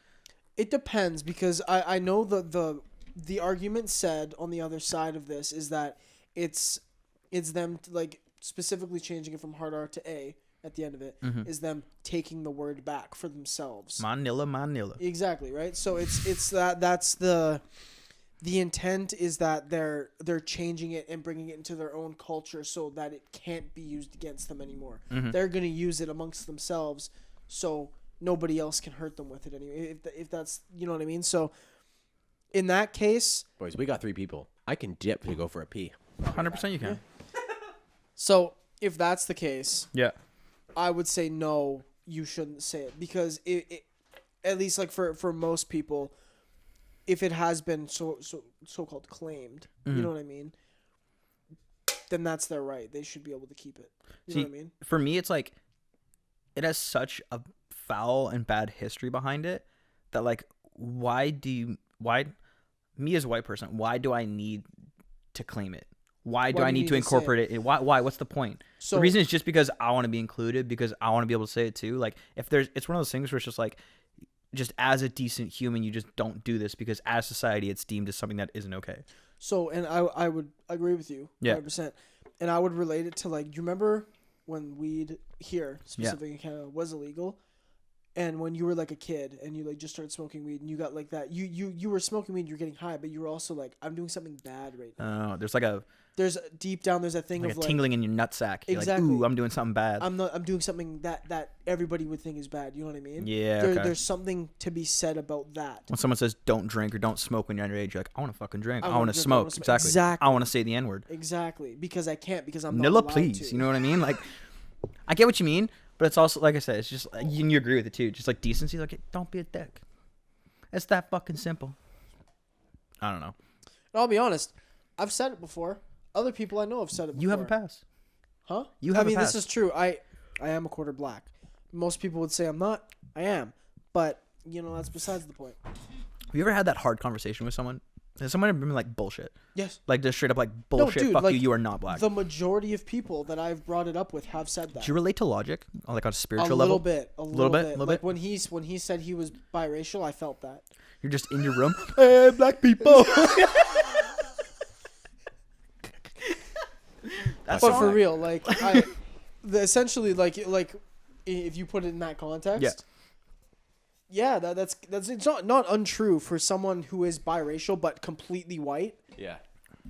It depends because I know the argument said on the other side of this is that it's them like specifically changing it from hard R to A at the end of it is them taking the word back for themselves. Manila. Exactly, right? So it's that's the intent is that they're changing it and bringing it into their own culture so that it can't be used against them anymore. They're going to use it amongst themselves so nobody else can hurt them with it anyway. If that's, you know what I mean? So in that case, Boys, we got 3 people. I can dip to go for a pee. 100% you can. so if that's the case, Yeah. I would say no, you shouldn't say it because it at least like for most people, if it has been so-called claimed, you know what I mean? Then that's their right. They should be able to keep it. You know what I mean? For me, it's like it has such a foul and bad history behind it that like why me as a white person, why do I need to claim it? Why do I need to incorporate it? Why? What's the point? So, the reason is just because I want to be included, because I want to be able to say it too. Like if it's one of those things where it's just like, just as a decent human, you just don't do this because as society, it's deemed as something that isn't okay. So, and I would agree with you 100%. And I would relate it to like, do you remember when weed here, specifically in Canada, was illegal? And when you were like a kid and you like just started smoking weed and you got like that, you were smoking weed, you're getting high, but you were also like, I'm doing something bad right now. Oh, there's like a There's deep down, there's a thing like of a like tingling in your nutsack. You're Exactly. like, ooh, I'm doing something bad. I'm doing something that everybody would think is bad. You know what I mean? Yeah. Okay. There's something to be said about that. When someone says don't drink or don't smoke when you're underage, you're like, I want to fucking drink. I I wanna want to drink, I smoke. wanna smoke. Exactly. Exactly. I want to say the N-word. Exactly, because I can't, because I'm not Nilla, allowed please. to. You know what I mean? Like, I get what you mean, but it's also, like I said, it's just, you agree with it too. Just like decency, like, don't be a dick. It's that fucking simple. I don't know. And I'll be honest, I've said it before. Other people I know have said it before. You have a pass. Huh? You have I mean, a pass. this is true. I am a quarter black. Most people would say I'm not. I am. But, that's besides the point. Have you ever had that hard conversation with someone? Has someone ever been like, bullshit? Yes. Like, just straight up like, bullshit, dude, fuck like, you are not black. The majority of people that I've brought it up with have said that. Do you relate to Logic? Like on a spiritual a level? little bit. Little Like bit? when he said he was biracial, I felt that. You're just in your room. Hey, black people. But for real, like essentially, like if you put it in that context, that's it's not untrue for someone who is biracial but completely white. Yeah.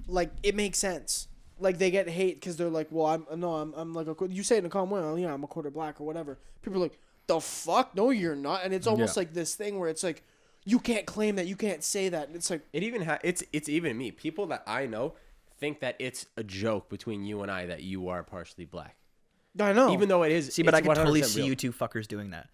Like it makes sense. Like they get hate because they're like, well, I'm like you say it in a calm way, oh, yeah, I'm a quarter black or whatever. People are like, the fuck, no, you're not, and it's almost like this thing where it's like, you can't claim that, you can't say that, and it's like It even it's even me. People that I know think that it's a joke between you and I that you are partially black. I know, Even though it is. See, but I it's can totally 100% see real. you two fuckers doing that.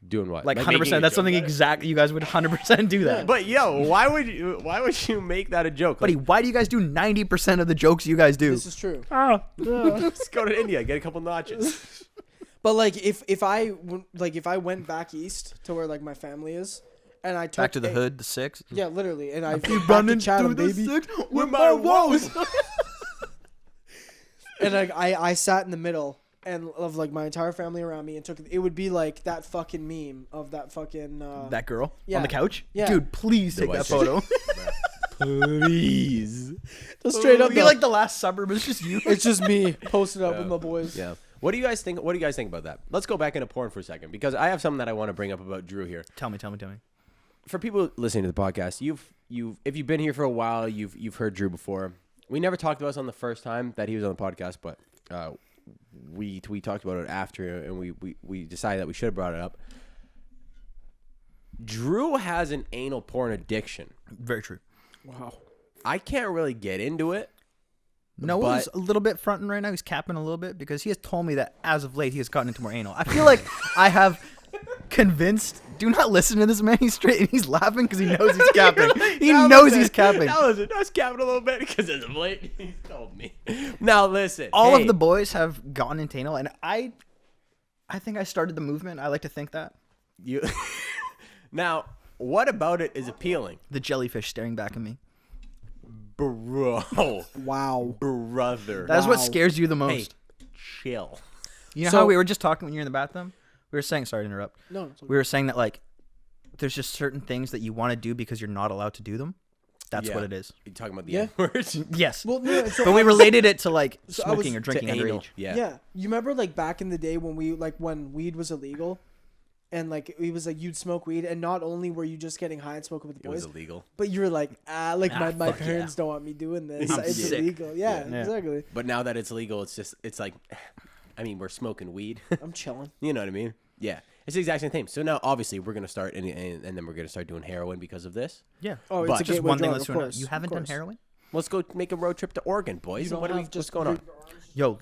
Doing what? Like making 100%. a That's joke something about it? exact. You guys would 100% do that. But yo, why would you make that a joke? Buddy, why do you guys do 90% of the jokes you guys do? this is true. Let's go to India, get a couple notches. But like if I went back east to where like my family is, and I took Back to the hood, the six. yeah, literally, and I You back running to Chatham, through the baby, six with my woes. and I sat in the middle and of like my entire family around me and took it would be like that fucking meme of that fucking That girl Yeah. on the couch. Yeah. Dude, please take white that chick. photo. Please. just straight up It'd be though. like the last suburb. It's just you. It's just me posted up with my boys. Yeah. What do you guys think? What do you guys think about that? Let's go back into porn for a second because I have something that I want to bring up about Drew here. Tell me. For people listening to the podcast, if you've been here for a while, you've heard Drew before. We never talked about this on the first time that he was on the podcast, but we talked about it after, and we decided that we should have brought it up. Drew has an anal porn addiction. Very true. Wow. I can't really get into it. Noah's a little bit fronting right now. He's capping a little bit because he has told me that as of late he has gotten into more anal. I feel like I have convinced. Do not listen to this man. He's straight and he's laughing because he knows he's capping. He knows he's capping. I was capping a little bit because as of late he's told me. Now listen, All hey, of the boys have gotten into anal, and I think I started the movement. I like to think that. you. Now, what about it is appealing, The jellyfish staring back at me. bro? Wow. Brother, That is what Wow. scares you the hey, most. chill. You know So- how we were just talking when you're in the bathroom? We were saying, sorry to interrupt. No. It's okay. We were saying that, like, there's just certain things that you want to do because you're not allowed to do them. That's Yeah. what it is. You talking about the Yeah. N-words? Yes. Well, no, so But we I was- related it to, like, So I was- smoking or drinking To anal. underage. Yeah. You remember like back in the day when when weed was illegal, and like it was like you'd smoke weed, and not only were you just getting high and smoking with the It was boys, illegal. but you were like my fuck parents don't want me doing this. I'm It's sick. illegal. Yeah, Yeah. exactly. But now that it's legal, it's like, I mean, we're smoking weed. I'm chilling. You know what I mean? Yeah. It's the exact same thing. So now, obviously, we're gonna start, and then we're gonna start doing heroin because of this. Yeah. Oh, But- it's a Just gateway one thing. drug, Let's of do another. course, You of haven't done course. heroin? Let's go make a road trip to Oregon, boys. You don't have What's just going on? Yo,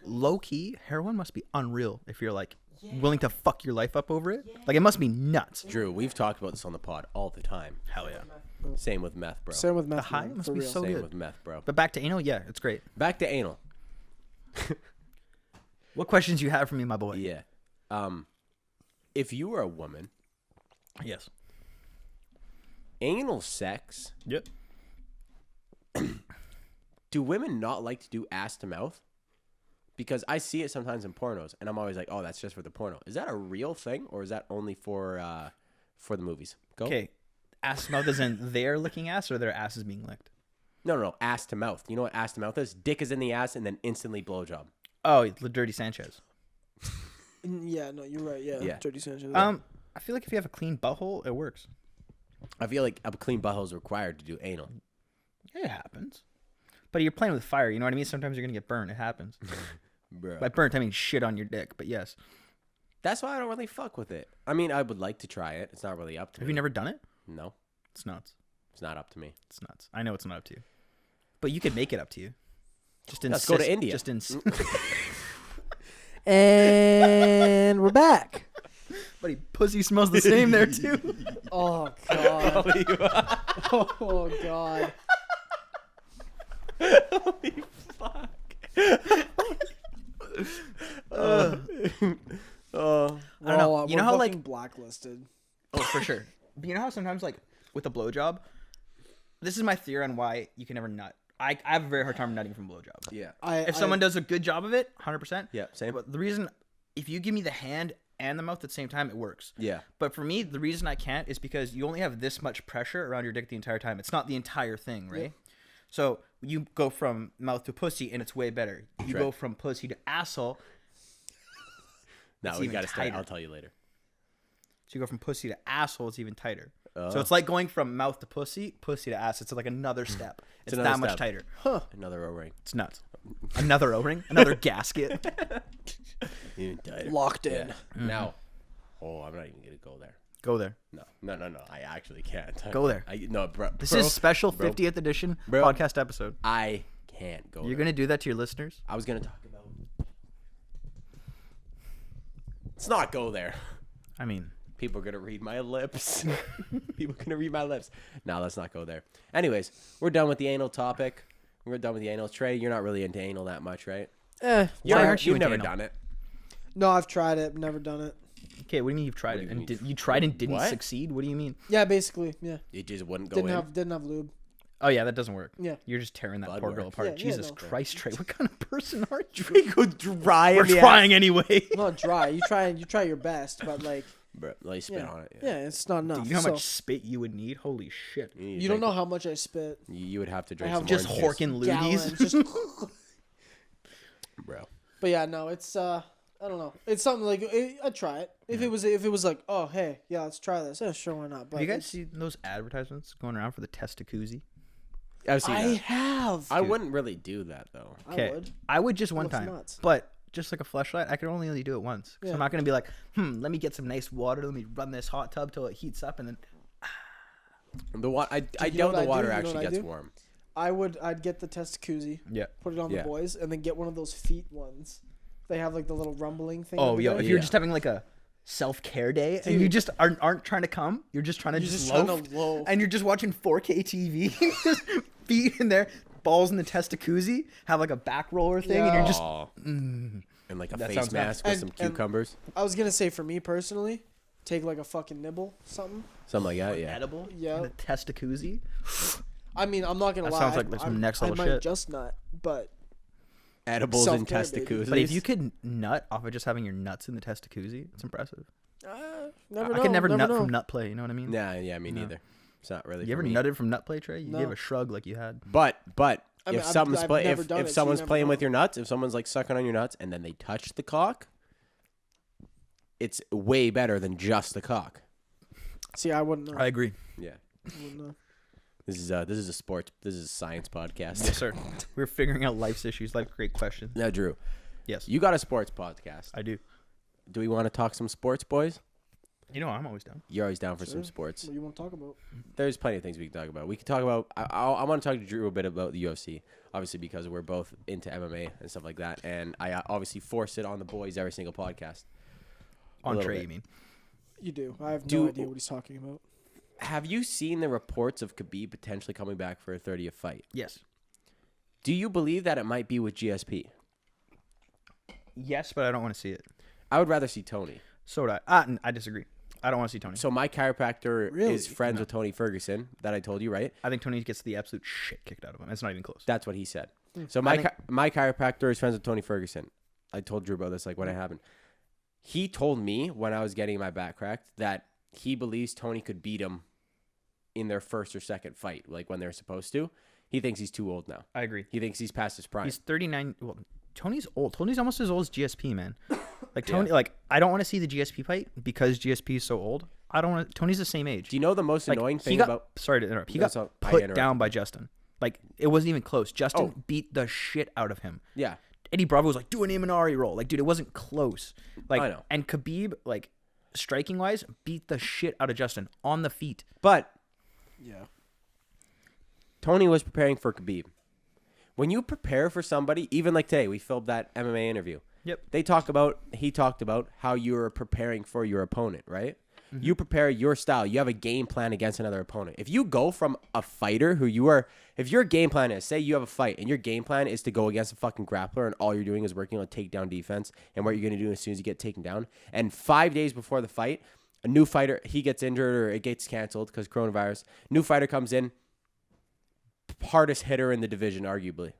low key, heroin must be unreal if you're, like, willing to fuck your life up over it. Like, it must be nuts. Drew, we've talked about this on the pod all the time. Hell yeah. Same with meth, bro. Same with meth. high man, must for be real. so Same good. with meth, bro. But back to anal, yeah, it's great. Back to anal. What questions you have for me, my boy? Yeah. If you were a woman, Yes. anal sex, Yep. do women not like to do ass to mouth? Because I see it sometimes in pornos, and I'm always like, oh, that's just for the porno. Is that a real thing, or is that only for the movies? Go. Okay. Ass to mouth is in their licking ass or their ass is being licked? No, ass to mouth. You know what ass to mouth is? Dick is in the ass, and then instantly blowjob. Oh, the Dirty Sanchez. Yeah, no, you're right. Yeah, Yeah. 30 centimeters. I feel like if you have a clean butthole, it works. I feel like a clean butthole is required to do anal. It happens. But you're playing with fire, you know what I mean? Sometimes you're going to get burned. It happens. Bro. By burnt, I mean shit on your dick, but yes. That's why I don't really fuck with it. I mean, I would like to try it. It's not really up to me. Have you never done it? No, It's nuts. it's not up to me. It's nuts. I know it's not up to you. But you could make it up to you. Just Let's go to India. Just And we're back. Buddy, pussy smells the same there too. Oh god. Oh god. Holy fuck. I don't know. You know how, like- blacklisted. Oh, for sure. But you know how sometimes, like, with a blowjob, this is my theory on why you can never nut. I have a very hard time nutting from a blowjob. Yeah. If someone does a good job of it, 100%. Yeah, same. But the reason, if you give me the hand and the mouth at the same time, it works. Yeah. But for me, the reason I can't is because you only have this much pressure around your dick the entire time. It's not the entire thing, right? Yeah. So you go from mouth to pussy, and it's way better. You right. go from pussy to asshole. No, It's we even got to start. tighter. I'll tell you later. So you go from pussy to asshole, it's even tighter. So it's like going from mouth to pussy to ass. It's like another step. It's another that much step. tighter. Another O-ring. It's nuts. Another O-ring, another gasket. Even tighter. Locked in. Yeah. Now, I'm not even gonna go there. Go there. No. I actually can't. Go there. Bro. This is special bro. 50th edition Bro. podcast episode. I can't go. You're there. gonna do that to your listeners? I was gonna talk about. Let's not go there. I mean, People are gonna read my lips. People are gonna read my lips. No, let's not go there. Anyways, we're done with the anal topic. We're done with the anal. Trey, you're not really into anal that much, right? Eh. Why aren't you You've into never anal? done it. No, I've tried it. Never done it. okay, what do you mean you've tried What do it? you And mean? you tried and didn't What? succeed? What do you mean? Yeah, basically. Yeah. It just wouldn't go Didn't in. have lube. Oh, yeah, that doesn't work. Yeah. You're just tearing that Blood poor girl work. apart. Yeah, yeah, Jesus no. Christ, Trey. What kind of person are you? Trey go dry. We're in the trying anyway. Not dry. You try your best, but like, Bro, let me spit yeah, on it. yeah, it's not enough. Do you know how So, much spit you would need? Holy shit. you don't know how much I spit. You would have to drink have some Just orange juice. horking Gallons, loogies. just. Bro. But yeah, no, it's I don't know. It's something like I'd try it if it was like, oh hey, yeah, let's try this. Yeah, sure, why not? But Have you guys it's- seen those advertisements going around for the testacuzzi? I've seen I that. have. I wouldn't really do that though. I would. I would just one Looks time. nuts. But just like a fleshlight, I could only really do it once. 'Cause Yeah. I'm not going to be like, let me get some nice water. Let me run this hot tub till it heats up. And then The I you know doubt what the I do? water You know actually what I gets do? warm. I'd get the testacuzzi, yeah. put it on Yeah. the boys, and then get one of those feet ones. They have like the little rumbling thing. Oh, over yo, there. if you're Yeah. just having like a self-care day and you Dude. just aren't trying to come, you're just trying to You're just just trying loaf, to loaf. and you're just watching 4K TV, just feet in there, balls in the testacuzzi, have like a back roller thing, and you're just Aw. And like a That face sounds mask nice. with some And- cucumbers. I was gonna say for me personally, take like a fucking nibble, something. Something like that, yeah. edible. Yeah. in the testacuzzi. I mean, I'm not gonna That lie. sounds like some next level I might shit. just not, but Edibles and Self-care, baby. testacuzzis. But if you could nut off of just having your nuts in the testacuzzi, it's impressive. never I know. could never nut know. from nut play. You know what I mean? Yeah, me No. neither. It's not really You for ever me. nutted from nut play, Trey? You No. gave a shrug like you had. But I mean, if someone's I've play, never done if it, so you someone's never playing with know. your nuts, if someone's like sucking on your nuts and then they touch the cock, it's way better than just the cock. See, I wouldn't know. I agree. Yeah. I wouldn't know. This is a sports. This is a science podcast. Yes, sir. We're figuring out life's issues. Life, great questions. Now, Drew, Yes, you got a sports podcast. I do. Do we want to talk some sports, boys? You know, I'm always down. You're always down for some Sure. sports. What do you want to talk about? There's plenty of things we can talk about. We can talk about. I want to talk to Drew a bit about the UFC, obviously because we're both into MMA and stuff like that, and I obviously force it on the boys every single podcast. A On little Trey, bit. you mean? You do. I have Do- no idea what he's talking about. Have you seen the reports of Khabib potentially coming back for a 30th fight? Yes. Do you believe that it might be with GSP? Yes, but I don't want to see it. I would rather see Tony. So would I. I disagree. I don't want to see Tony. So my chiropractor Really? is friends with Tony Ferguson that I told you, right? I think Tony gets the absolute shit kicked out of him. It's not even close. That's what he said. Hmm. So I think- my chiropractor is friends with Tony Ferguson. I told Drew about this like when it happened. He told me when I was getting my back cracked that he believes Tony could beat him in their first or second fight, like when they're supposed to. He thinks he's too old now. I agree. He thinks he's past his prime. He's 39. Well, Tony's old. Tony's almost as old as GSP, man. Like Tony, like I don't want to see the GSP fight because GSP is so old. I don't want. Tony's the same age. Do you know the most Like, annoying he thing got, about? Sorry to interrupt. He got I put interrupt. down by Justin. Like it wasn't even close. Justin beat the shit out of him. Yeah. Eddie Bravo was like, do an Imanari roll. Like, dude, it wasn't close. Like, I know. And Khabib, like, striking wise, beat the shit out of Justin on the feet. But Yeah. Tony was preparing for Khabib. When you prepare for somebody, even like today, we filmed that MMA interview. Yep. He talked about how you were preparing for your opponent, right? Mm-hmm. You prepare your style. You have a game plan against another opponent. If you go from a fighter if your game plan is, say you have a fight and your game plan is to go against a fucking grappler and all you're doing is working on takedown defense and what you're going to do as soon as you get taken down. And 5 days before the fight, a new fighter, he gets injured or it gets canceled because coronavirus. New fighter comes in, hardest hitter in the division, arguably.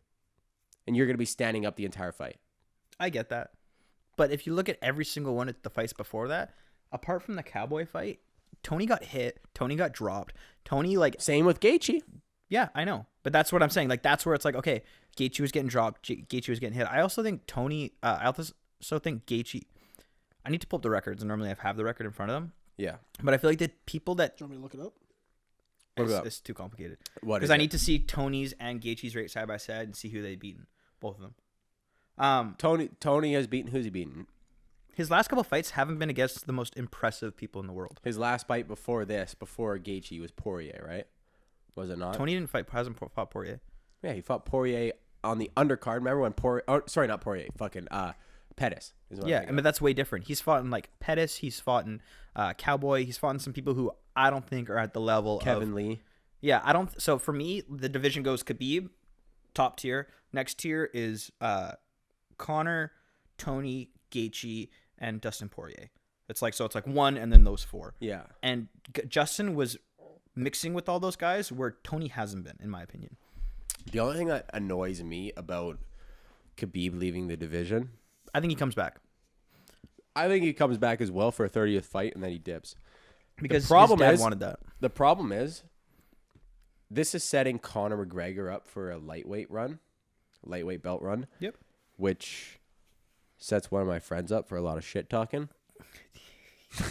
And you're going to be standing up the entire fight. I get that. But if you look at every single one of the fights before that, apart from the Cowboy fight, Tony got hit. Tony got dropped. Tony, like... Same with Gaethje. Yeah, I know. But that's what I'm saying. Like, that's where it's like, okay, Gaethje was getting dropped. Gaethje was getting hit. I also think Tony... I also think Gaethje... I need to pull up the records. And normally I have the record in front of them. Yeah. But I feel like the people that... Do you want me to look it up? It's too complicated. What is Because I need to see Tony's and Gaethje's rate side by side and see who they've beaten. Both of them. Tony has beaten... Who's he beaten? His last couple fights haven't been against the most impressive people in the world. His last fight before Gaethje, was Poirier, right? Was it not? Tony hasn't fought Poirier. Yeah, he fought Poirier on the undercard. Remember when Poirier... Oh, sorry, not Poirier. Fucking Pettis. Yeah, but that's way different. He's fought in, like, Pettis. He's fought in Cowboy. He's fought in some people who I don't think are at the level Kevin Lee. Yeah, I don't... So, for me, the division goes Khabib, top tier. Next tier is Conor, Tony, Gaethje, and Dustin Poirier. It's like 1 and then those 4. Yeah. And Justin was mixing with all those guys where Tony hasn't been, in my opinion. The only thing that annoys me about Khabib leaving the division, I think he comes back. I think he comes back as well for a 30th fight and then he dips. Because the problem his dad is, wanted that. The problem is, this is setting Conor McGregor up for a lightweight belt run. Yep. Which sets one of my friends up for a lot of shit talking.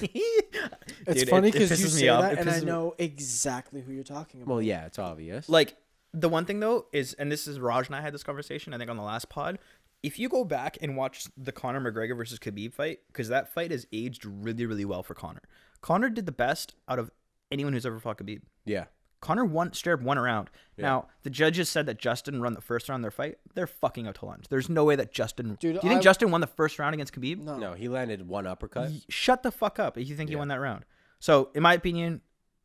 It's Dude, funny it because you pisses me say off. that, It and I pisses me- know exactly who you're talking about. Well, yeah, it's obvious. Like, the one thing, though, is, and this is Raj and I had this conversation, I think, on the last pod. If you go back and watch the Conor McGregor versus Khabib fight, because that fight has aged really, really well for Conor. Conor did the best out of anyone who's ever fought Khabib. Yeah. Conor straight up won a round. Yeah. Now, the judges said that Justin won the first round of their fight. They're fucking out to lunch. There's no way that Justin... Dude, do you think I- Justin won the first round against Khabib? No, he landed one uppercut. Shut the fuck up if you think he Yeah. won that round. So, in my opinion,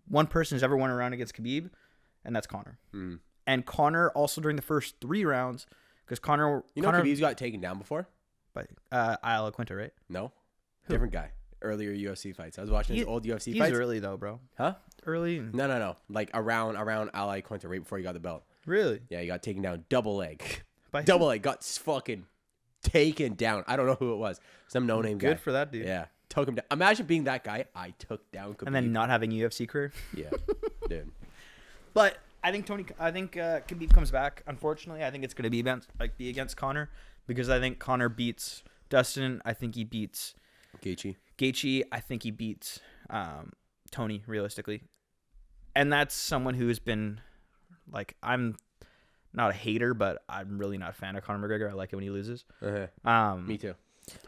one person who's ever won a round against Khabib, and that's Conor. Mm. And Conor also during the first 3 rounds, because Conor... You know Conor, Khabib's got taken down before? by Ayala Quinta, right? No. Who? Different guy. Earlier UFC fights. I was watching his old UFC He's fights. early, though, bro. Huh? Early? No. Like around Ally Quinta right before he got the belt. Really? Yeah, he got taken down. Double leg. By Double leg. Got fucking taken down. I don't know who it was. Some no-name guy. Good for that dude. Yeah. Took him down. Imagine being that guy. I took down Khabib. And then not having UFC career. Yeah. Dude. But I think Khabib comes back. Unfortunately, I think it's going to be against Conor, because I think Conor beats Dustin. I think he beats Gaethje. I think he beats Tony, realistically. And that's someone who has been, like, I'm not a hater, but I'm really not a fan of Conor McGregor. I like it when he loses. Me too.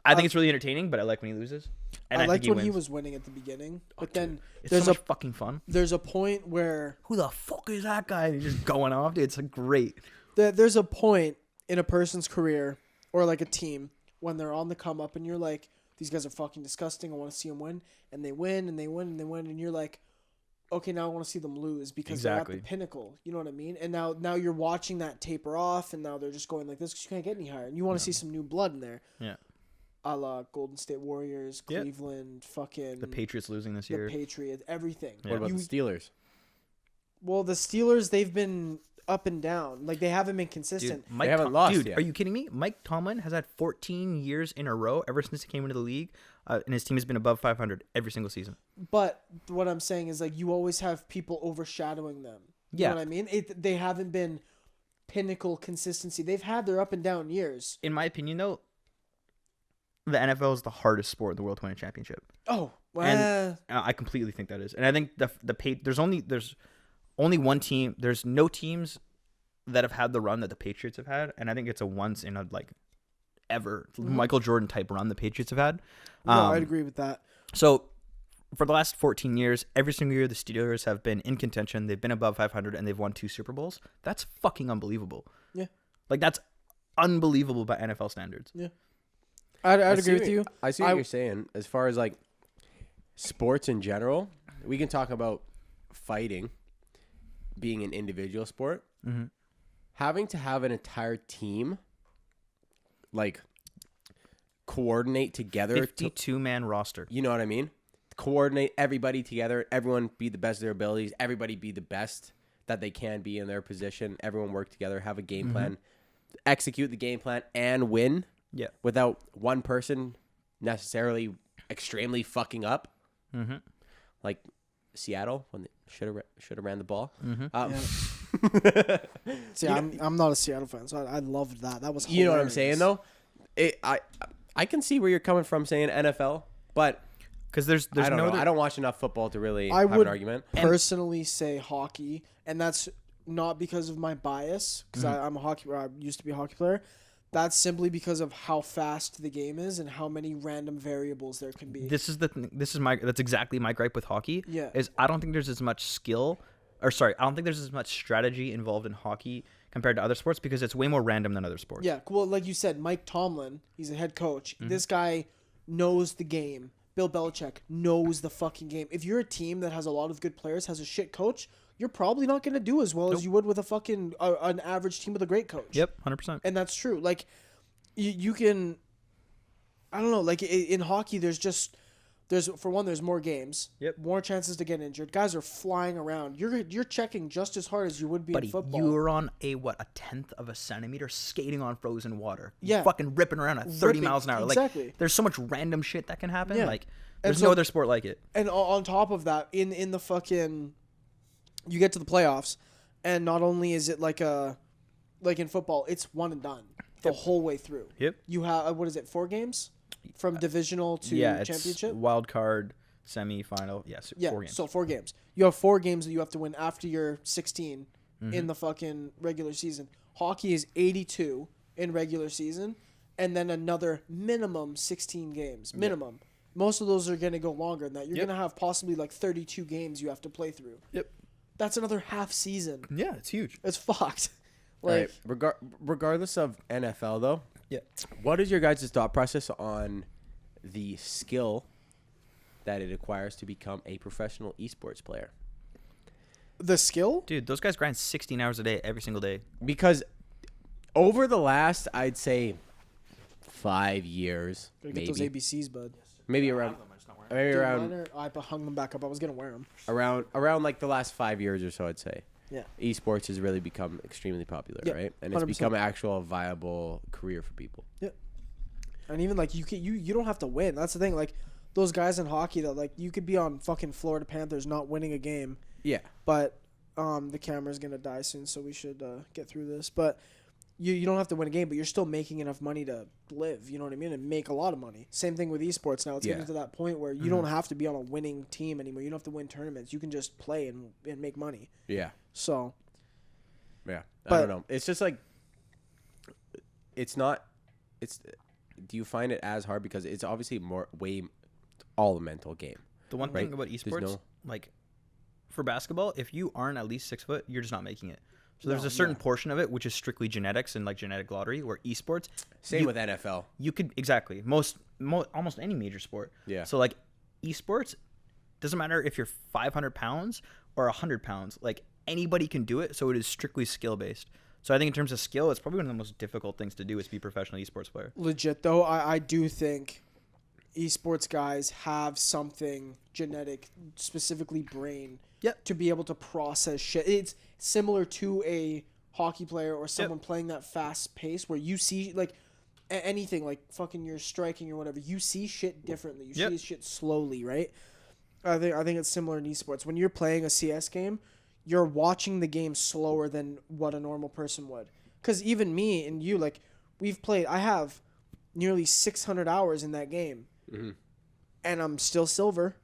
I think it's really entertaining, but I like when he loses. And I liked think when he wins. was winning at the beginning, but then It's there's so much fucking fun. there's a point where Who the fuck is that guy? And he's just going off, dude. It's great. there's a point in a person's career or like a team when they're on the come up and you're like, these guys are fucking disgusting. I want to see them win, and they win and they win and they win, and you're like, okay, now I want to see them lose because they're Exactly. at the pinnacle. You know what I mean? And now you're watching that taper off, and now they're just going like this because you can't get any higher, and you want to see some new blood in there. Yeah. A la Golden State Warriors, Yep. Cleveland, fucking The Patriots losing this the year. Patriots, everything. What about the Steelers? Well, the Steelers, they've been up and down. Like, they haven't been consistent. Dude, Mike haven't lost Dude, yet. are you kidding me? Mike Tomlin has had 14 years in a row ever since he came into the league, and his team has been above 500 every single season. But what I'm saying is, like, you always have people overshadowing them. You Yeah. know what I mean? They haven't been pinnacle consistency. They've had their up and down years. In my opinion, though, the NFL is the hardest sport in the world to win a championship. Oh, well, And I completely think that is. And I think there's only one team. There's no teams that have had the run that the Patriots have had, and I think it's a once in a ever Michael Jordan type run the Patriots have had. no, I'd agree with that. So for the last 14 years, every single year the Steelers have been in contention. They've been above 500 and they've won 2 Super Bowls. That's fucking unbelievable. Yeah. That's unbelievable by NFL standards. Yeah. I'd agree with you. I see what you're saying. As far as sports in general, we can talk about fighting being an individual sport. Mm-hmm. Having to have an entire team coordinate together 52-man roster. You know what I mean? Coordinate everybody together. Everyone be the best of their abilities. Everybody be the best that they can be in their position. Everyone work together. Have a game plan. Execute the game plan and win. Yeah. Without one person necessarily extremely fucking up. Mm-hmm. Like Seattle when they should have ran the ball. See, I'm not a Seattle fan, so I loved that. That was hilarious. You know what I'm saying though? I can see where you're coming from saying NFL, but because there's I don't no know. other, I don't watch enough football to really I have would an argument. personally say hockey, and that's not because of my bias, because I'm a hockey. I used to be a hockey player. That's simply because of how fast the game is and how many random variables there can be. This is that's exactly my gripe with hockey. Yeah. Is I don't think there's as much skill, I don't think there's as much strategy involved in hockey compared to other sports because it's way more random than other sports. Yeah, well, like you said, Mike Tomlin, he's a head coach. This guy knows the game. Bill Belichick knows the fucking game. If you're a team that has a lot of good players, has a shit coach, you're probably not going to do as well as you would with a fucking an average team with a great coach. Yep, 100%. And that's true. Like, you can, I don't know, like in hockey, there's more games. Yep. More chances to get injured. Guys are flying around. You're checking just as hard as you would be Buddy, in football. you were on a 1/10 of a centimeter skating on frozen water. Yeah. Fucking ripping around at 30 miles an hour. Exactly. Like, there's so much random shit that can happen. Yeah. Like, there's so- no other sport like it. And on top of that, in the fucking, you get to the playoffs, and not only is it like in football, it's one and done the whole way through. Yep. You have, 4 games? From divisional to It's championship? wild card, semi-final. Yes, Yeah, 4 games. so 4 games. You have 4 games that you have to win after you're 16 in the fucking regular season. Hockey is 82 in regular season, and then another minimum 16 games. Minimum. Yep. Most of those are going to go longer than that. You're going to have possibly 32 games you have to play through. Yep. That's another half season. Yeah, it's huge. It's fucked. Right. Regardless of NFL though, Yeah. what is your guys' thought process on the skill that it acquires to become a professional esports player? The skill? Dude, those guys grind 16 hours a day every single day. Because over the last, I'd say, 5 years, Gotta get those ABCs, bud. maybe around I hung them back up. I was gonna wear them. around like the last 5 years or so, I'd say. Yeah. Esports has really become extremely popular, Yeah, right? And it's 100%. become an actual viable career for people. And even you don't have to win. That's the thing. Like those guys in hockey that you could be on fucking Florida Panthers not winning a game. Yeah. But the camera's gonna die soon, so we should get through this. But you don't have to win a game, but you're still making enough money to live. You know what I mean? And make a lot of money. Same thing with esports now. It's getting to that point where you don't have to be on a winning team anymore. You don't have to win tournaments. You can just play and make money. Yeah. So. Yeah. I But- don't know. It's just it's not. Do you find it as hard because it's obviously all a mental game? The one Right. thing about esports, for basketball, if you aren't at least 6 foot, you're just not making it. So there's a certain portion of it which is strictly genetics and genetic lottery. Where esports, Same with NFL. you could almost any major sport. Yeah. So esports doesn't matter if you're 500 pounds or 100 pounds. Anybody can do it. So it is strictly skill based. So I think in terms of skill, it's probably one of the most difficult things to do is be a professional esports player. Legit though, I do think esports guys have something genetic, specifically brain, to be able to process shit. It's similar to a hockey player or someone playing that fast pace where you see anything fucking you're striking or whatever, you see shit differently. You see shit slowly, right? I think it's similar in esports. When you're playing a CS game, you're watching the game slower than what a normal person would. because even me and you, like, we've played. I have nearly 600 hours in that game, and I'm still silver.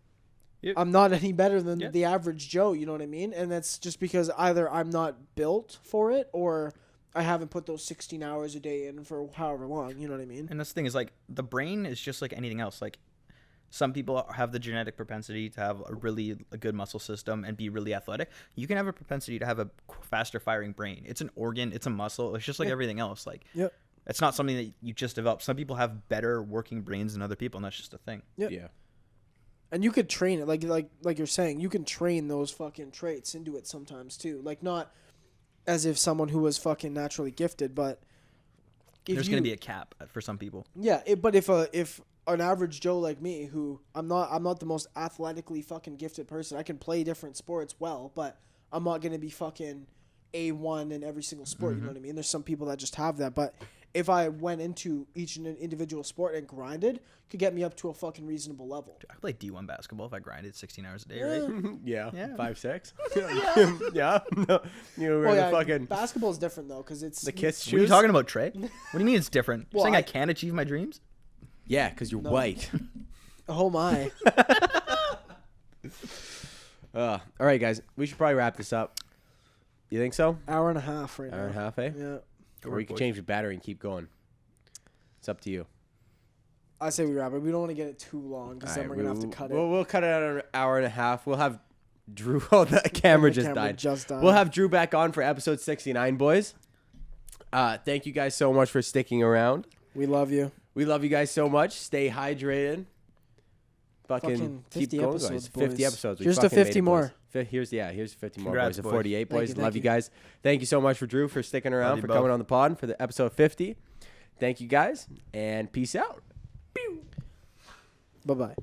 Yep. I'm not any better than Yeah. the average Joe. You know what I mean? And that's just because either I'm not built for it or I haven't put those 16 hours a day in for however long. You know what I mean? And that's the thing is, like, the brain is just like anything else. Like, some people have the genetic propensity to have a good muscle system and be really athletic. You can have a propensity to have a faster firing brain. It's an organ. It's a muscle. It's just like everything else. Like, Yep. it's not something that you just develop. Some people have better working brains than other people, and that's just a thing. Yep. Yeah. And you could train it, like you're saying, you can train those fucking traits into it sometimes too. Like, not as if someone who was fucking naturally gifted, but if There's going to be a cap for some people. Yeah, but if an average Joe like me, who I'm not the most athletically fucking gifted person. I can play different sports well, but I'm not gonna be fucking A1 in every single sport. You know what I mean? There's some people that just have that, but if I went into each individual sport and grinded, could get me up to a fucking reasonable level. I could play D1 basketball if I grinded 16 hours a day, right? Yeah. Yeah. 5'6". Yeah. No. You were Oh, the yeah, fucking basketball is different though, because it's the kiss What are you shoes. talking about, Trey? What do you mean it's different? You're Well, saying I- I can achieve my dreams? Yeah, because you're white. Oh my! All right, guys. We should probably wrap this up. You think so? Hour and a half right Hour and a now. half, eh? Yeah, Or we can change the battery and keep going. It's up to you. I say we wrap it. We don't want to get it too long because then All we're right, gonna have to cut it. We'll cut it at an hour and a half. We'll have Drew. Oh, the camera just died. Just died. We'll have Drew back on for episode 69, boys. Thank you guys so much for sticking around. We love you. We love you guys so much. Stay hydrated. Fucking keep 50 going, episodes, guys. 50 boys. episodes. We Here's to fucking made 50 it, more. boys. Here's 50 more, Congrats, boys. boys. 48, Thank boys. you, Love thank you you. guys. Thank you so much for Drew for sticking around, you for both. coming on the pod for the episode 50. Thank you guys, and peace out. Bye bye.